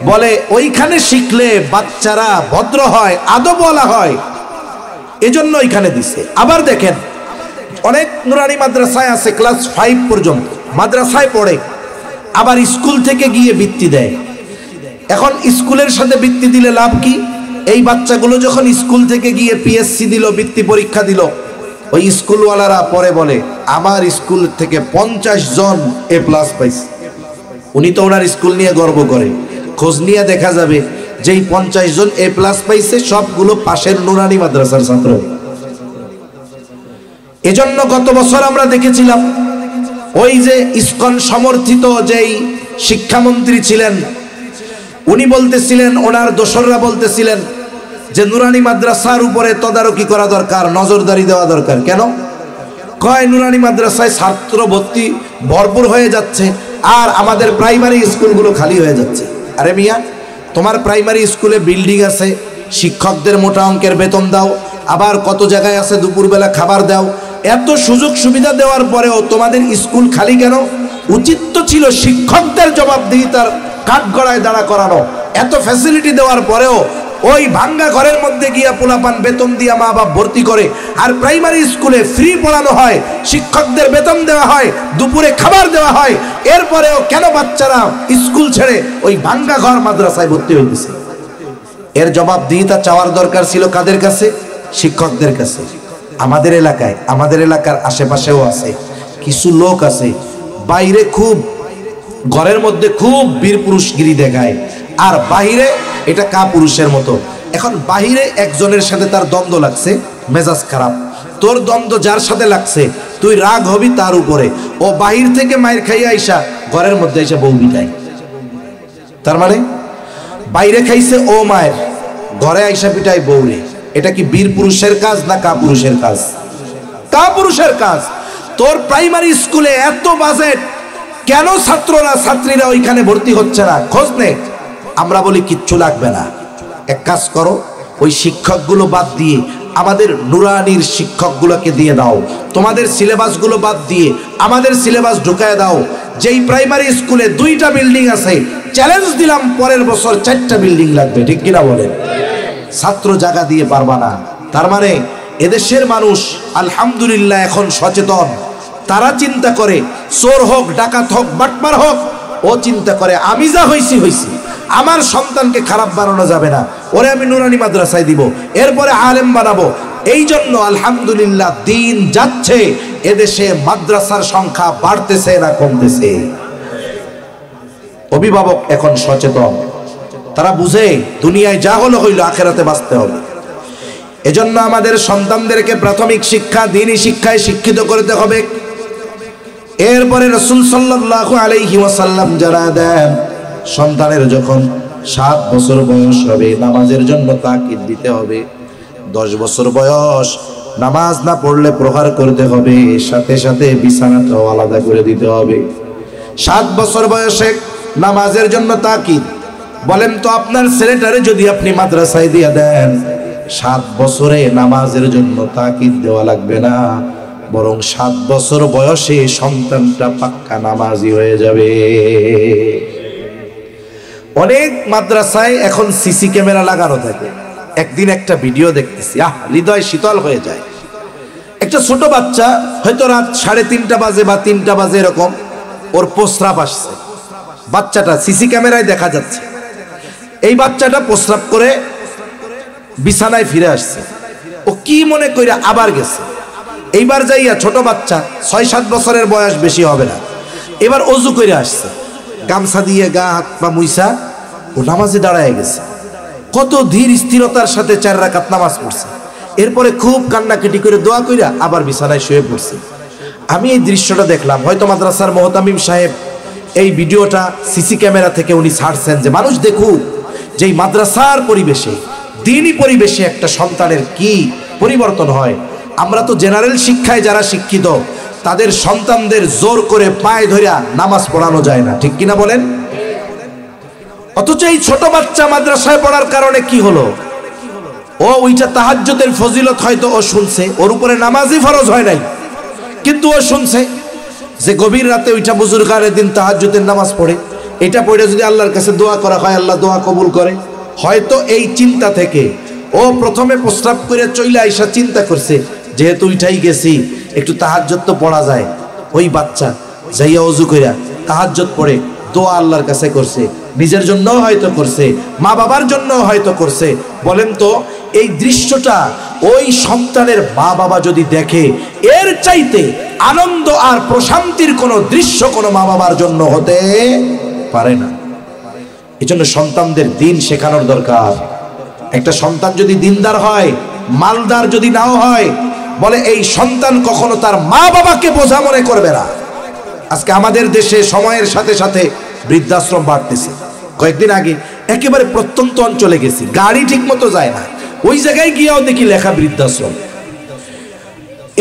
বলে ওইখানে শিখলে বাচ্চারা ভদ্র হয়, আদবওয়ালা হয়, এজন্য ওইখানে দিছে। আবার দেখেন অনেক নুরানি মাদ্রাসায় আছে ক্লাস 5 পর্যন্ত মাদ্রাসায় পড়ে, আবার স্কুল থেকে গিয়ে বৃত্তি দেয়। এখন স্কুলের সাথে বৃত্তি দিলে লাভ কি? এই বাচ্চাগুলো যখন স্কুল থেকে গিয়ে পিএসসি দিল, বৃত্তি পরীক্ষা দিল, ওই স্কুলওয়ালারা পরে বলে আমার স্কুল থেকে 50 জন A+ পাইছে। উনি তো ওনার স্কুল নিয়ে গর্ব করে। খোঁজ নিয়ে দেখা যাবে যেই 50 জন A+ পাইছে সবগুলো পাশের নুরানি মাদ্রাসার ছাত্র। এজন্য গত বছর আমরা দেখেছিলাম ওই যে ইসকন সমর্থিত যেই শিক্ষামন্ত্রী ছিলেন, উনি বলতেছিলেন, ওনার দোসররা বলতেছিলেন যে নুরানি মাদ্রাসার উপরে তদারকি করা দরকার, নজরদারি দেওয়া দরকার। কেন? কয় নুরানি মাদ্রাসায় ছাত্র ভর্তি ভরপুর হয়ে যাচ্ছে আর আমাদের প্রাইমারি স্কুলগুলো খালি হয়ে যাচ্ছে। আরে মিয়া, তোমার প্রাইমারি স্কুলে বিল্ডিং আছে, শিক্ষকদের মোটা অঙ্কের বেতন দাও, আবার কত জায়গায় আছে দুপুরবেলা খাবার দাও, এত সুযোগ সুবিধা দেওয়ার পরেও তোমাদের স্কুল খালি কেন? উচিত তো ছিল শিক্ষকদের জবাবদিহিতার কাঠগড়ায় দাঁড়া করানো। এত ফ্যাসিলিটি দেওয়ার পরেও ওই ভাঙ্গা ঘরের মধ্যে গিয়া পোলাপান বেতন দিয়া মা বাপ ভর্তি করে, আর প্রাইমারি স্কুলে ফ্রি পড়ানো হয়, শিক্ষকদের বেতন দেওয়া হয়, দুপুরে খাবার দেওয়া হয়, এরপরেও কেন বাচ্চারা স্কুল ছেড়ে ওই ভাঙ্গা ঘর মাদ্রাসায় ভর্তি হইতেছে? এর জবাবদিহিতা চাওয়ার দরকার ছিল কাদের কাছে? শিক্ষকদের কাছে। আমাদের এলাকায়, আমাদের এলাকার আশেপাশেও আছে কিছু লোক আছে, বাইরে খুব, ঘরের মধ্যে খুব বীর পুরুষগিরি দেখায়, আর বাহিরে এটা কাপুরুষের মতো। এখন বাহিরে একজনের সাথে তার দ্বন্দ্ব লাগছে, মেজাজ খারাপ, তোর দ্বন্দ্ব যার সাথে লাগছে তুই রাগ হবি তার উপরে, ও বাহির থেকে মায়ের খাইয়া আইসা ঘরের মধ্যে আইসা বউ বিটায়। তার মানে বাইরে খাইছে ও মায়ের, ঘরে আইসা পিটায় বউরে। এটা কি বীর পুরুষের কাজ না কাপুরুষের কাজ? কাপুরুষের কাজ। তোর প্রাইমারি স্কুলে এত বাজেট, কেন ছাত্রীরা ওইখানে ভর্তি হচ্ছে না? খোঁজ নে। আমরা বলি কিচ্ছু লাগবে না, এক কাজ করো, ওই শিক্ষকগুলো বাদ দিয়ে আমাদের নুরানির শিক্ষকগুলোকে দিয়ে দাও, তোমাদের সিলেবাসগুলো বাদ দিয়ে আমাদের সিলেবাস ঢুকায় দাও। যেই প্রাইমারি স্কুলে 2টা বিল্ডিং আছে, চ্যালেঞ্জ দিলাম পরের বছর 4টা বিল্ডিং লাগবে, ঠিক কিনা বলেন? ছাত্র জায়গা দিয়ে পারবা না। তার মানে এদেশের মানুষ আলহামদুলিল্লাহ এখন সচেতন। তারা চিন্তা করে চোর হোক, ডাকাত হোক, বাটপার হোক, ও চিন্তা করে আমি যা হইছি, আমার সন্তানকে খারাপ বানানো যাবে না, ওরে আমি নুরানি মাদ্রাসায় দিব, এরপরে আলেম বানাবো। এই জন্য আলহামদুলিল্লাহ দিন যাচ্ছে, এদেশে মাদ্রাসার সংখ্যা বাড়তেছে না কমতেছে। অভিভাবক এখন সচেতন, তারা বুঝে দুনিয়ায় যা হলো হইল, আখেরাতে বাঁচতে হবে। এজন্য আমাদের সন্তানদেরকে প্রাথমিক শিক্ষা, দ্বীনি শিক্ষায় শিক্ষিত করতে হবে। এরপরে রাসূল সাল্লাল্লাহু আলাইহি ওয়াসাল্লাম জানা দেন, সন্তানের যখন 7 বছর বয়স হবে নামাজের জন্য তাকিদ দিতে হবে। 10 বছর বয়স নামাজ না পড়লে প্রহার করতে হবে, সাথে সাথে বিছানাটাও আলাদা করে দিতে হবে। 7 বছর বয়সে নামাজের জন্য তাকিদ। বলেন তো আপনার ছেলেটারে যদি আপনি মাদ্রাসায় দিয়ে দেন, 7 বছরে নামাজের জন্য তাকিদ দেওয়া লাগবে না, বরং 7 বছর বয়সে সন্তানটা পাক্কা নামাজি হয়ে যাবে। অনেক মাদ্রাসায় এখন সিসি ক্যামেরা লাগানো থাকে। একদিন একটা ভিডিও দেখতেছি, হৃদয় শীতল হয়ে যায়। একটা ছোট বাচ্চা, হয়তো রাত 3:30 বাজে বা 3টা বাজে এরকম, ওর প্রস্রাব আসছে। বাচ্চাটা সিসি ক্যামেরায় দেখা যাচ্ছে। এই বাচ্চাটা প্রস্রাব করে বিছানায় ফিরে আসছে। ও কি মনে কইরা আবার গেছে। এইবার যাইয়া ছোট বাচ্চা, 6-7 বছরের বয়স, বেশি হবে না, এবার অজু করে আসছে। গামছা দিয়ে গা হাত পা মুইসা ও নামাজে দাঁড়ায় গেছে। কত ধীর স্থিরতার সাথে 4 রাকাত নামাজ পড়ছে। এরপরে খুব কান্নাকাটি করে দোয়া কইরা আবার বিছানায় শুয়ে পড়ছে। আমি এই দৃশ্যটা দেখলাম। হয়তো মাদ্রাসার মোহতামিম সাহেব এই ভিডিওটা সিসি ক্যামেরা থেকে উনি ছাড়ছেন যে মানুষ দেখুক যে এই মাদ্রাসার পরিবেশে, দ্বীনি পরিবেশে একটা সন্তানের কি পরিবর্তন হয়। আমরা তো জেনারেল শিক্ষায় যারা শিক্ষিত তাদের সন্তানদের জোর করে পায়ে ধরিয়া নামাজ পড়ানো যায় না, ঠিক কিনা বলেন? অথচ এই ছোট বাচ্চা মাদ্রাসায় পড়ার কারণে কি হলো? ও ওইটা তাহাজ্জুদের ফজিলত হয়তো ও শুনছে, ওর উপরে নামাজই ফরজ হয় নাই, কিন্তু ও শুনছে যে গভীর রাতে ওইটা বুজুর্গানের দিন তাহাজ্জুদের নামাজ পড়ে, এটা পড়ে যদি আল্লাহর কাছে দোয়া করা হয় আল্লাহ দোয়া কবুল করে। হয়তো এই চিন্তা থেকে ও প্রথমে প্রস্রাব করে চইলা আইসা চিন্তা করছে যেহেতু উঠাই গেছি একটু তাহাজ্জুদ তো পড়া যায়। ওই বাচ্চা যাইয়া ওযু কইরা তাহাজ্জুদ পড়ে দোয়া আল্লাহর কাছে করছে, নিজের জন্যও হয়তো করছে, মা বাবার জন্যও হয়তো করছে। বলেন তো এই দৃশ্যটা ওই সন্তানের মা বাবা যদি দেখে, এর চাইতে আনন্দ আর প্রশান্তির কোনো দৃশ্য কোনো মা বাবার জন্য হতে পারে না। এজন্য সন্তানদের দিন শেখানোর দরকার। একটা সন্তান যদি দিনদার হয়, মালদার যদি নাও হয়, বলে এই সন্তান কখনো তার মা বাবাকে বোঝা মনে করবে না। আজকে আমাদের দেশে সময়ের সাথে সাথে বৃদ্ধাশ্রম বাড়তেছে। কয়েকদিন আগে একেবারে প্রত্যন্ত অঞ্চলে গেছি, গাড়ি ঠিক মতো যায় না, ওই জায়গায় গিয়েও দেখি লেখা বৃদ্ধাশ্রম।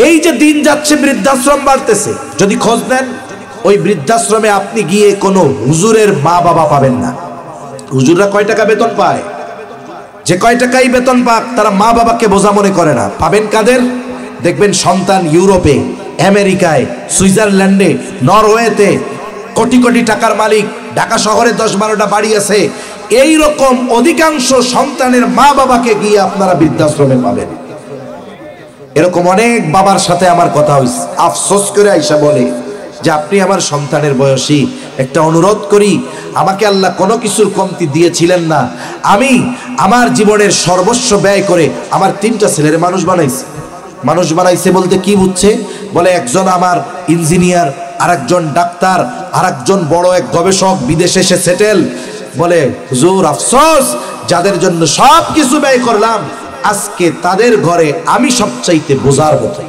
এই যে দিন যাচ্ছে বৃদ্ধাশ্রম বাড়তেছে, যদি খোঁজ নেন ওই বৃদ্ধাশ্রমে আপনি গিয়ে কোনো হুজুরের মা বাবা পাবেন না। হুজুররা কয় টাকা বেতন পায়? যে কয় টাকাই বেতন পাক তারা মা বাবাকে বোঝা মনে করে না। পাবেন কাদের? দেখবেন সন্তান ইউরোপে, আমেরিকায়, সুইজারল্যান্ডে, নরওয়েতে কোটি কোটি টাকার মালিক, ঢাকা শহরে 10-12টা বাড়ি আছে। এই রকম অধিকাংশ সন্তানের মা বাবাকে গিয়ে আপনারা বৃদ্ধাশ্রমে পাবেন। এরকম অনেক বাবার সাথে আমার কথা হইছে, আফসোস করে আইসা বলে যে আপনি আমার সন্তানের বয়সী, একটা অনুরোধ করি, আমাকে আল্লাহ কোনো কিছুর কমতি দিয়েছিলেন না, আমি আমার জীবনের সর্বস্ব ব্যয় করে আমার 3টা ছেলের মানুষ বানাইছি। মানুষ বানাইছে বলতে কি বুঝছে? বলে একজন আমার ইঞ্জিনিয়ার, আরেকজন ডাক্তার, আরেকজন বড় এক গবেষক, বিদেশে এসে সেটেল। বলে হুজুর আফসোস, যাদের জন্য সব কিছু ব্যয় করলাম আজকে তাদের ঘরে আমি সবচাইতে বোঝার মতো।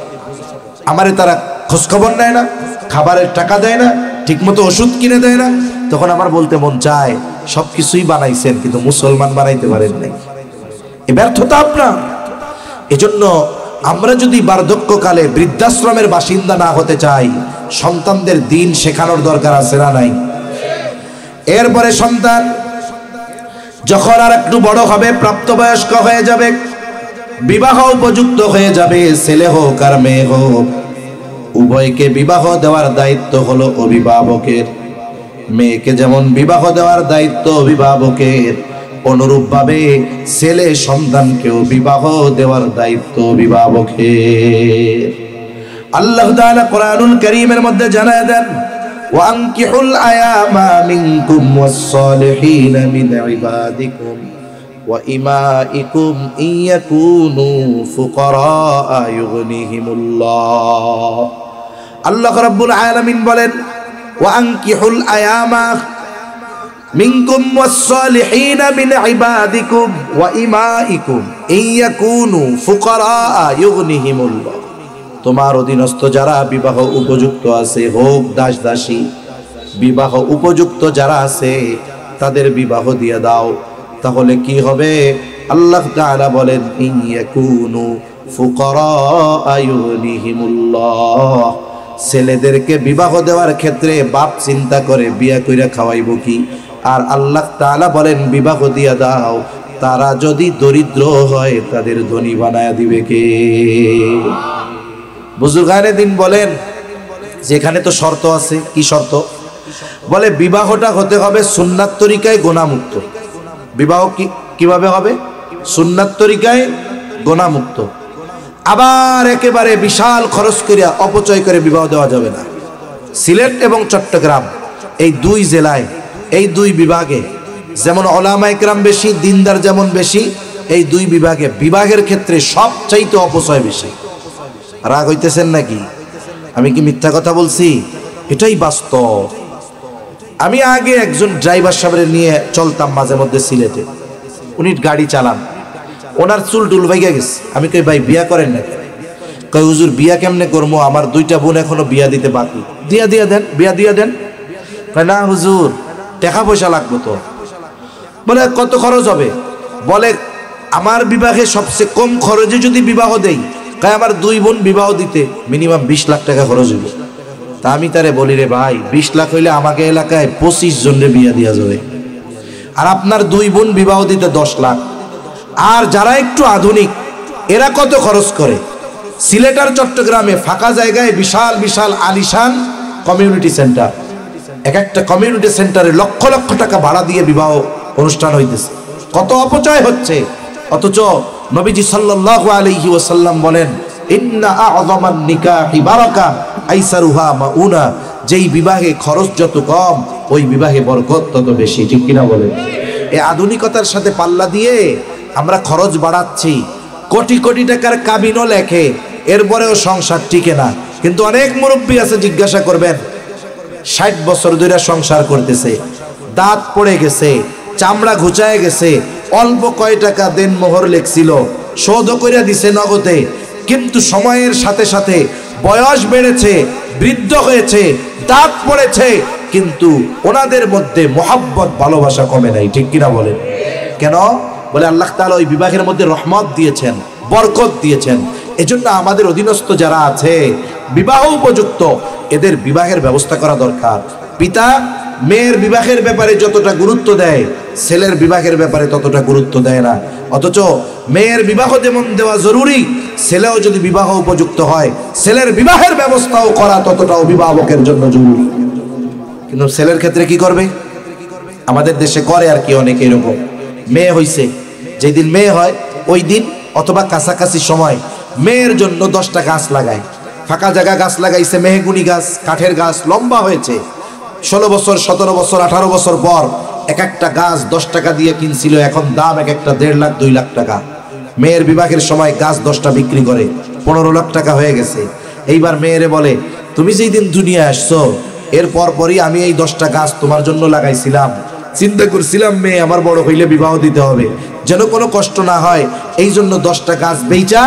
আমারে তারা খোঁজখবর নেয় না, খাবারের টাকা দেয় না, ঠিকমতো ওষুধ কিনে দেয় না। তখন আমার বলতে মন চায় সবকিছুই বানাইছেন কিন্তু মুসলমান বানাইতে পারেন নাই, এ ব্যর্থতা আপনার। এজন্য আমরা যদি বার্ধক্যকালে বৃদ্ধাশ্রমের বাসিন্দা না হতে চাই, সন্তানদের দিন শেখানোর দরকার আছে না নাই? এরপরে সন্তান যখন আর একটু বড় হবে, প্রাপ্তবয়স্ক হয়ে যাবে, বিবাহ উপযুক্ত হয়ে যাবে, ছেলে হোক আর মেয়ে হোক, উভয়কে বিবাহ দেওয়ার দায়িত্ব হলো অভিভাবকের। মেয়েকে যেমন বিবাহ দেওয়ার দায়িত্ব অভিভাবকের, অনুরূপভাবে ছেলে সন্তানকেও বিবাহ দেওয়ার দায়িত্ব অভিভাবকের। আল্লাহ তাআলা কোরআনুল কারীমের মধ্যে জানায় দেন, ওয়ানকিহুল আয়ামা মিনকুম ওয়াস-সালিহিনা মিন ইবাদিকুম ওয়া ইমাইকুম ইয়াকুনু ফুকারা ইউগনিহিমুল্লাহ। আল্লাহ রাব্বুল আলামিন বলেন, ওয়ানকিহুল আয়ামা মিনকুম ওয়াস-সালিহিনা মিন ইবাদিকুম ওয়া ইমাইকুম ইয়াকুনু ফুকারা ইউগনিহিমুল্লাহ। তোমার অধীনস্থ যারা বিবাহ উপযুক্ত আছে, হোক দাস দাসী, বিবাহ উপযুক্ত যারা আছে তাদের বিবাহ দিয়ে দাও। তাহলে কি হবে? আল্লাহ তাআলা বলেন, ইয়াকুনু ফুকারা ইউগনিহিমুল্লাহ। ছেলেদেরকে বিবাহ দেওয়ার ক্ষেত্রে বাপ চিন্তা করে বিয়া কইরা খাওয়াইব কি, আর আল্লাহ তাআলা বলেন বিবাহ দিয়া দাও, তারা যদি দরিদ্র হয় তাদের ধনী বানায়া দিবে কে? বুজুর্গানে দিন বলেন যেখানে তো শর্ত আছে। কি শর্ত? বলে বিবাহটা হতে হবে সুন্নাত তরিকায় গুনাহমুক্ত। বিবাহ কিভাবে হবে? সুন্নাত তরিকায় গুনাহমুক্ত। আবার একেবারে বিশাল খরচ করিয়া অপচয় করে বিবাহ দেওয়া যাবে না। সিলেট এবং চট্টগ্রাম এই 2 জেলায়, এই 2 বিভাগে যেমন উলামায়ে কেরাম বেশি, দিনদার যেমন বেশি, এই 2 বিভাগে বিবাহের ক্ষেত্রে সবচাইতে অপচয় বেশি। রাগ হইতেছেন নাকি? আমি কি মিথ্যা কথা বলছি? এটাই বাস্তব। আমি আগে একজন ড্রাইভার সাহেবের নিয়ে চলতাম মাঝে মধ্যে সিলেটে, উনি গাড়ি চালান, ওনার চুল টুল ভাইগা গেছে। আমি কই ভাই বিয়া করেন না? কই হুজুর বিয়া কেমনে করবো, আমার 2টা বোন এখনো বিয়া দিতে বাকি। দিয়া দেন, বিয়া দিয়া দেন। কয় না হুজুর টাকা পয়সা লাগবে তো। বলে কত খরচ হবে? বলে আমার বিবাহে সবচেয়ে কম খরচে যদি বিবাহ দেই, কয় আমার 2 বোন বিবাহ দিতে মিনিমাম 20 লাখ টাকা খরচ হইব। তা আমি তারে বলি রে ভাই 20 লাখ হইলে আমাকে এলাকায় 25 জনের বিয়া দিয়া যাবে, আর আপনার 2 বোন বিবাহ দিতে 10 লাখ। আর যারা একটু আধুনিক এরা কত খরচ করে? সিলেট আর চট্টগ্রামে ফাঁকা জায়গায় বিশাল বিশাল আলিশান কমিউনিটি সেন্টার, এক একটা কমিউনিটি সেন্টারে লক্ষ লক্ষ টাকা ভাড়া দিয়ে বিবাহ অনুষ্ঠান হইতেছে। কত অপচয় হচ্ছে। অথচ নবীজি সাল্লাল্লাহু আলাইহি ওয়াসাল্লাম বলেন ইন্না আ'যামান নিকাহি বারাকা আইসারুহা মাউনা, যেই বিবাহে খরচ যত কম ওই বিবাহে বরকত তত বেশি। ঠিক কিনা বলেন? এই আধুনিকতার সাথে পাল্লা দিয়ে আমরা খরচ বাড়াচ্ছি, কোটি কোটি টাকার কাবিনও লেখে, এরপরেও সংসার টিকে না। কিন্তু অনেক মুরব্বী আছে, জিজ্ঞাসা করবেন 60 বছর ধরে সংসার করতেছে, দাঁত পড়ে গেছে, চামড়া ঘুচায় গেছে, অল্প কয় টাকা দেন মোহর লেখছিল, শোধ কইরা দিছে নগদে, কিন্তু সময়ের সাথে সাথে বয়স বেড়েছে, বৃদ্ধ হয়েছে, দাঁত পড়েছে, কিন্তু ওনাদের মধ্যে মোহাব্বত ভালোবাসা কমে নাই। ঠিক কিনা বলেন? কেন? বলে আল্লাহ তাআলা ওই বিবাহের মধ্যে রহমত দিয়েছেন, বরকত দিয়েছেন। এজন্য আমাদের অধীনস্থ যারা আছে বিবাহ উপযুক্ত, এদের বিবাহের ব্যবস্থা করা দরকার। পিতা মেয়ের বিবাহের ব্যাপারে যতটা গুরুত্ব দেয়, ছেলের বিবাহের ব্যাপারে ততটা গুরুত্ব দেয় না। অথচ মেয়ের বিবাহ যেমন দেওয়া জরুরি, ছেলেও যদি বিবাহ উপযুক্ত হয়, ছেলের বিবাহের ব্যবস্থাও করা ততটা অভিভাবকের জন্য জরুরি। কিন্তু ছেলের ক্ষেত্রে কি করবে? আমাদের দেশে করে আর কি অনেকে এরকম, মেয়ে হইছে, যেদিন মেয়ে হয় ওই দিন অথবা কাছাকাছি সময় মেয়ের জন্য 10টা গাছ লাগায়। ফাঁকা জায়গা গাছ লাগাইছে, মেহগুনি গাছ, কাঠের গাছ, লম্বা হয়েছে। 16 বছর 17 বছর 18 বছর পর এক একটা গাছ 10 টাকা দিয়ে কিনছিল, এখন দাম এক একটা 1.5 লাখ 2 লাখ টাকা। মেয়ের বিবাহের সময় গাছ 10টা বিক্রি করে 15 লাখ টাকা হয়ে গেছে। এইবার মেয়েরে বলে তুমি যেই দিন দুনিয়া আসছো এর পরপরই আমি এই 10টা গাছ তোমার জন্য লাগাইছিলাম, চিন্তা করছিলাম মেয়ে আমার বড় হইলে বিবাহ দিতে হবে, যেন কোনো কষ্ট না হয়, এই জন্য 10টা গাছ বেচা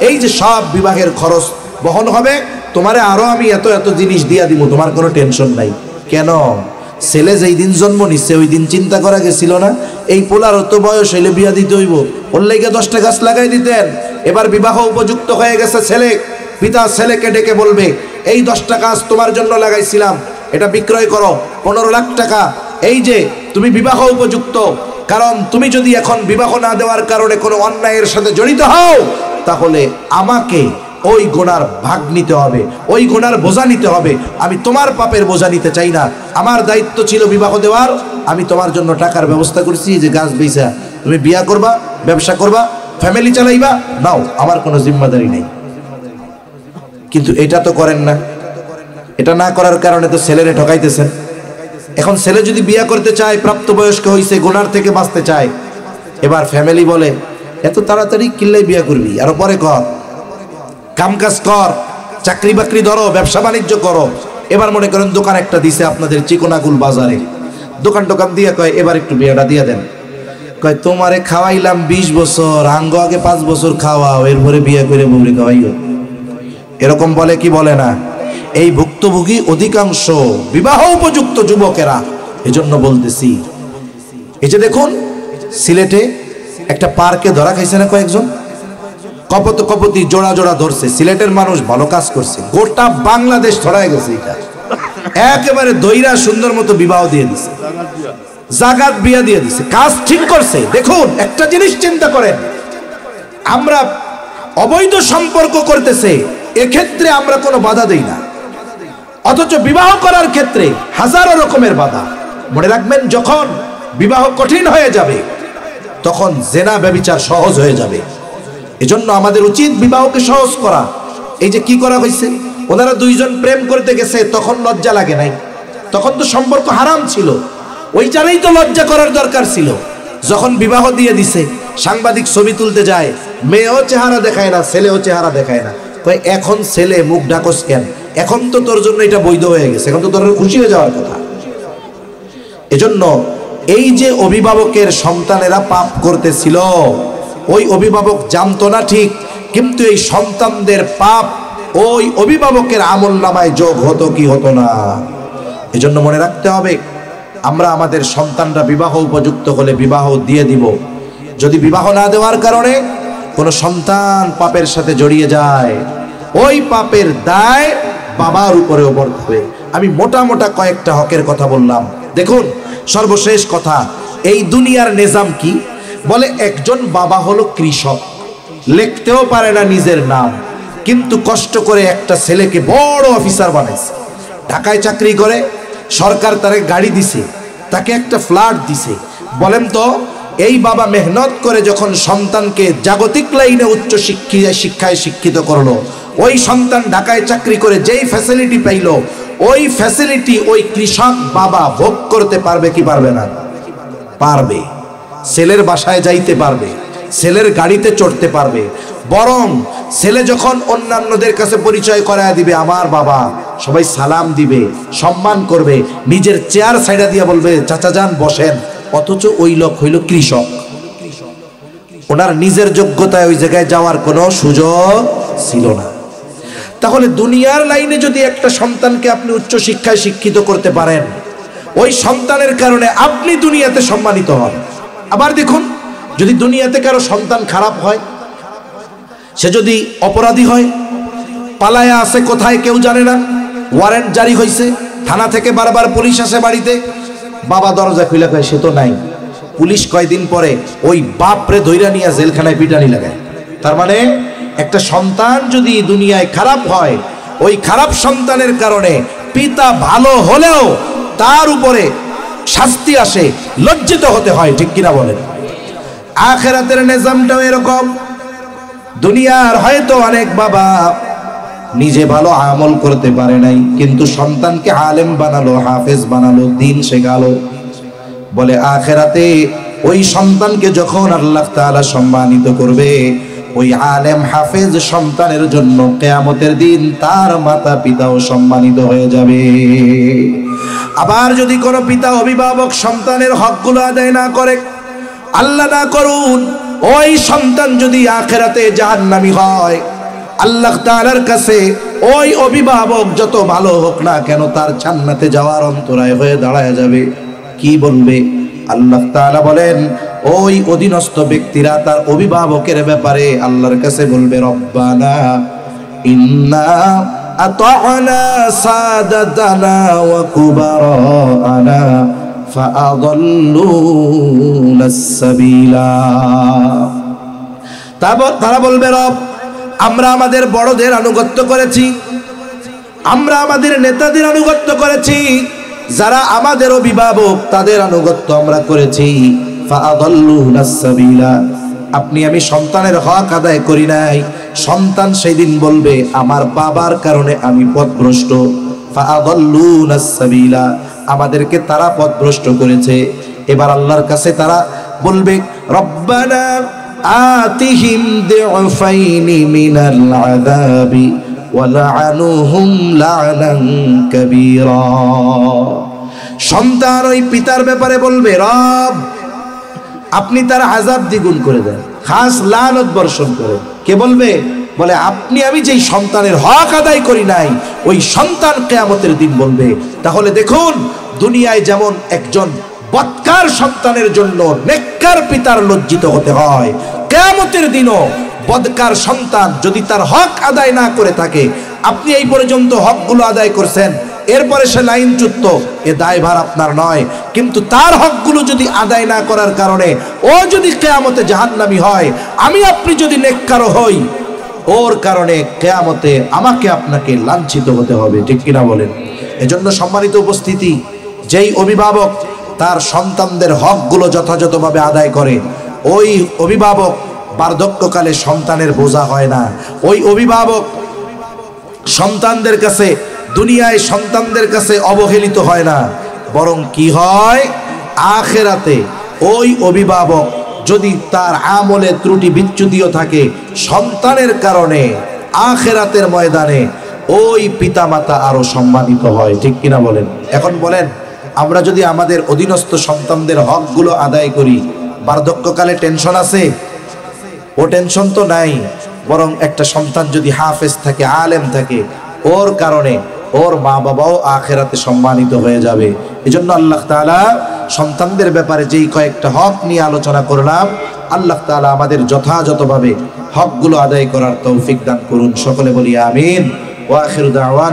এই যে সব বিবাহের খরচ বহন হবে, তোমারে আরো আমি এত এত জিনিস দিয়া দিব, তোমার কোনো টেনশন নাই। কেন? ছেলে যেই দিন জন্ম নিচ্ছে ওই দিন চিন্তা করা গেছিল না এই পোলার তো বয়স হইলে বিয়া দিতে হইব, ওর লেগে 10টা গাছ লাগাই দিতেন। এবার বিবাহ উপযুক্ত হয়ে গেছে ছেলে, পিতা ছেলেকে ডেকে বলবে এই 10টা গাছ তোমার জন্য লাগাইছিলাম, এটা বিক্রয় করো 15 লাখ টাকা। এই যে তুমি বিবাহ উপযুক্ত, কারণ তুমি যদি এখন বিবাহ না দেওয়ার কারণে কোনো অন্যায়ের সাথে জড়িত হও, তাহলে আমাকে ওই গুনার ভাগ নিতে হবে, ওই গুনার বোঝা নিতে হবে। আমি তোমার পাপের বোঝা নিতে চাই না, আমার দায়িত্ব ছিল বিবাহ দেওয়ার, আমি তোমার জন্য টাকার ব্যবস্থা করছি, যে গাছ বেচা তুমি বিয়া করবা, ব্যবসা করবা, ফ্যামিলি চালাইবা, নাও, আমার কোনো জিম্মাদারি নেই। কিন্তু এটা তো করেন না। এটা না করার কারণে তো ছেলেরে ঠকাইতেছেন। এখন ছেলে যদি বিয়া করতে চায়, প্রাপ্তবয়স্ক হইছে, গুনার থেকে বাঁচতে চায়, এবার ফ্যামিলি বলে এত তাড়াতাড়ি কিল্লাই বিয়া করবি, আরো পরে কর, কামকাজ কর, চাকরি বাকরি ধরো, ব্যবসা বাণিজ্য করো। এবার মনে করেন দোকান একটা দিছে আপনাদের চিকনাগুল বাজারে, দোকান দিয়ে কয় এবার একটু বিয়াটা দিয়ে দেন। কয় তোমারে খাওয়াইলাম 20 বছর, আঙ্গ আগে 5 বছর খাওয়াও, এরপরে বিয়ে করে বউরে খাওয়াইও। এরকম বলে কি বলে না? এই ভুক্তভোগী অধিকাংশ বিবাহ উপযুক্ত যুবকেরা। এজন্য বলতেছি, এই যে দেখুন সিলেটে একটা পার্কে ধরা খাইছে না কয়েকজন, কপতি জোড়া জোড়া ধরছে। সিলেটের মানুষ ভালো কাজ করছে, গোটা বাংলাদেশ ছড়ায় গেছে। এটা একেবারে দইরা সুন্দর মতো বিবাহ দিয়ে দিছে, জাগাত বিয়া দিয়ে দিছে, কাজ ঠিক করছে। দেখুন একটা জিনিস চিন্তা করেন, আমরা অবৈধ সম্পর্ক করতেছে, এক্ষেত্রে আমরা কোনো বাধা দেই না, অথচ বিবাহ করার ক্ষেত্রে হাজারো রকমের বাধা। মনে রাখবেন, যখন বিবাহ কঠিন হয়ে যাবে তখন জেনা ব্যভিচার সহজ হয়ে যাবে। এজন্য আমাদের উচিত বিবাহকে সহজ করা। এই যে কি করা হয়েছে, ওনারা 2 জন প্রেম করতে গেছে, তখন লজ্জা লাগে নাই, তখন তো সম্পর্ক হারাম ছিল, ওইটারই তো লজ্জা করার দরকার ছিল। যখন বিবাহ দিয়ে দিছে, সাংবাদিক ছবি তুলতে যায়, মেয়েও চেহারা দেখায় না, ছেলেও চেহারা দেখায় না। কই এখন ছেলে মুখ ঢাকস কেন? এখন তো তোর জন্য এটা বৈধ হয়ে গেছে, এখন তো তোর খুশি হয়ে যাওয়ার কথা। এজন্য এই যে অভিভাবকের সন্তানেরা পাপ করতেছিল, ওই অভিভাবক জানতো না ঠিক, কিন্তু এই সন্তানদের পাপ ওই অভিভাবকের আমলনামায় যোগ হতো কি হতো না। এজন্য মনে রাখতে হবে, আমরা আমাদের সন্তানরা বিবাহ উপযুক্ত হলে বিবাহ দিয়ে দিব। যদি বিবাহ না দেওয়ার কারণে কোনো সন্তান পাপের সাথে জড়িয়ে যায়, ওই পাপের দায় বাবার উপরেও বর্তাবে। আমি মোটা মোটা কয়েকটা হকের কথা বললাম। দেখুন, সর্বশেষ কথা, এই দুনিয়ার নিজাম কি বলে, একজন বাবা হলো কৃষক, লিখতেও পারে না নিজের নাম, কিন্তু কষ্ট করে একটা ছেলেকে বড় অফিসার বানাইছে। ঢাকায় চাকরি করে, সরকার তারে গাড়ি দিছে, তাকে একটা ফ্ল্যাট দিছে। বলেন তো, এই বাবা মেহনত করে যখন সন্তানকে জাগতিক লাইনে উচ্চ শিক্ষায় শিক্ষিত করলো, ওই সন্তান ঢাকায় চাকরি করে যেই ফ্যাসিলিটি পাইল, ওই ফ্যাসিলিটি ওই কৃষক বাবা ভোগ করতে পারবে কি পারবে না? পারবে। ছেলের বাসায় যাইতে পারবে, ছেলের গাড়িতে চড়তে পারবে। বরং ছেলে যখন অন্যান্যদের কাছে পরিচয় করায় দিবে আমার বাবা, সবাই সালাম দিবে, সম্মান করবে, নিজের চেয়ার সাইডা দিয়ে বলবে চাচা যান বসেন। অথচ ওই লোক হইল কৃষক, ওনার নিজের যোগ্যতায় ওই জায়গায় যাওয়ার কোনো সুযোগ ছিল না। তাহলে দুনিয়ার লাইনে যদি একটা সন্তানকে আপনি উচ্চ শিক্ষায় শিক্ষিত করতে পারেন, ওই সন্তানের কারণে আপনি দুনিয়াতে সম্মানিত হন। আবার দেখুন, যদি দুনিয়াতে কারো সন্তান খারাপ হয়, সে যদি অপরাধী হয়, পালায়া আছে কোথায় কেউ জানে না, ওয়ারেন্ট জারি হয়েছে, থানা থেকে বারবার পুলিশ আসে বাড়িতে, বাবা দরজা খুলে কয় সে তো নাই। পুলিশ কয়দিন পরে ওই বাপরে ধইরা নিয়ে জেলখানায় পিটানি লাগায়। তার মানে একটা সন্তান যদি দুনিয়ায় খারাপ হয়, ওই খারাপ সন্তানের কারণে পিতা ভালো হলেও তার উপরে শাস্তি আসে, লজ্জিত হতে হয়, ঠিক কিনা বলেন? আখিরাতের নিজামটাও এরকম। দুনিয়ার হয়তো অনেক বাবা নিজে ভালো আমল করতে পারে নাই, কিন্তু সন্তানকে আলেম বানালো, হাফেজ বানালো, দিন শেখালো। বলে আখিরাতে ওই সন্তানকে যখন আল্লাহ তাআলা সম্মানিত করবে, ওই আলেম হাফেজ সন্তানের জন্য কিয়ামতের দিন তার মাতা পিতাও সম্মানিত হয়ে যাবে। আবার যদি কোনো পিতা অভিভাবক সন্তানের হকগুলো আদায় না করে, আল্লাহ না করুন, ওই সন্তান যদি আখিরাতে জাহান্নামী হয়, আল্লাহ তাআলার কাছে ওই অভিভাবক যত ভালো হোক না কেন তার জান্নাতে যাওয়ার অন্তরায় হয়ে দাঁড়ায় যাবে। কি বলবে? আল্লাহ তাআলা বলেন, ওই অধীনস্থ ব্যক্তিরা তার অভিভাবকের ব্যাপারে আল্লাহর কাছে বলবে, রব্বানা ইন্না আতা'না সাদাতানা ওয়া কুবারানা ফাআদাল্লুনাস সাবিলা। তারা বলবে, রব, আমরা আমাদের বড়দের আনুগত্য করেছি, আমরা আমাদের নেতাদের আনুগত্য করেছি, যারা আমাদের অভিভাবক তাদের আনুগত্য আমরা করেছি, ফাআদাল্লুনাস সাবিলা, আপনি আমি সন্তানের হক আদায় করি নাই। সন্তান সেদিন বলবে, আমার বাবার কারণে আমি পথভ্রষ্ট। ফাআদাল্লুনাস সাবিলা, আমাদেরকে তারা পথভ্রষ্ট করেছে। এবার আল্লাহর কাছে তারা বলবে, রব্বানা আতিহিম দিউফাইনি মিনাল আযাবি ওয়ালআনুহুম লা'নান কাবীরা। সন্তান ওই পিতার ব্যাপারে বলবে, রব, আপনি তার আযাব দ্বিগুণ করে দেন, খাস লানত বর্ষণ করেন। কে বলবে? বলে আপনি আমি যেই সন্তানের হক আদায় করি নাই, ওই সন্তান কিয়ামতের দিন বলবে। তাহলে দেখুন, দুনিয়ায় যেমন একজন বদকার সন্তানের জন্য নেককার পিতার লজ্জিত হতে হয়, কিয়ামতের দিনও বদকার সন্তান যদি তার হক আদায় না করে থাকে, আপনি এই পর্যন্ত হকগুলো আদায় করছেন, এরপরে সে লাইনচ্যুত, এ দায়ভার আপনার নয়। কিন্তু তার হকগুলো যদি আদায় না করার কারণে ও যদি কিয়ামতে জাহান্নামী হয়, আমি আপনি যদি নেককার হই, ওর কারণে কিয়ামতে আমাকে আপনাকে লাঞ্ছিত হতে হবে, ঠিক কিনা বলেন? এজন্য সম্মানিত উপস্থিতি, যেই অভিভাবক তার সন্তানদের হকগুলো যথাযথভাবে আদায় করে, ওই অভিভাবক বার্ধক্যকালে সন্তানের বোঝা হয় না। ওই অভিভাবক সন্তানদের কাছে, দুনিয়ায় সন্তানদের কাছে অবহেলিত হয় না, বরং কি হয়, আখিরাতে ওই অভিভাবক যদি তার আমলে ত্রুটি বিচ্যুতিও থাকে, সন্তানের কারণে আখিরাতের ময়দানে ওই পিতামাতা আরো সম্মানিত হয়, ঠিক কিনা বলেন? এখন বলেন, আমরা যদি আমাদের অধীনস্থ সন্তানদের হকগুলো আদায় করি, বার্ধক্যকালে টেনশন আছে? ও টেনশন তো নাই, বরং একটা সন্তান যদি হাফেজ থাকে, আলেম থাকে, ওর কারণে ওর মা বাবাও আখেরাতে সম্মানিত হয়ে যাবে। এজন্য আল্লাহ তাআলা সন্তানদের ব্যাপারে যেই কয়েকটা হক নিয়ে আলোচনা করলাম, আল্লাহ তাআলা আমাদের যথাযথভাবে হকগুলো আদায় করার তৌফিক দান করুন। সকলে বলি আমিন। ওয়া আখিরু দাওয়ানা।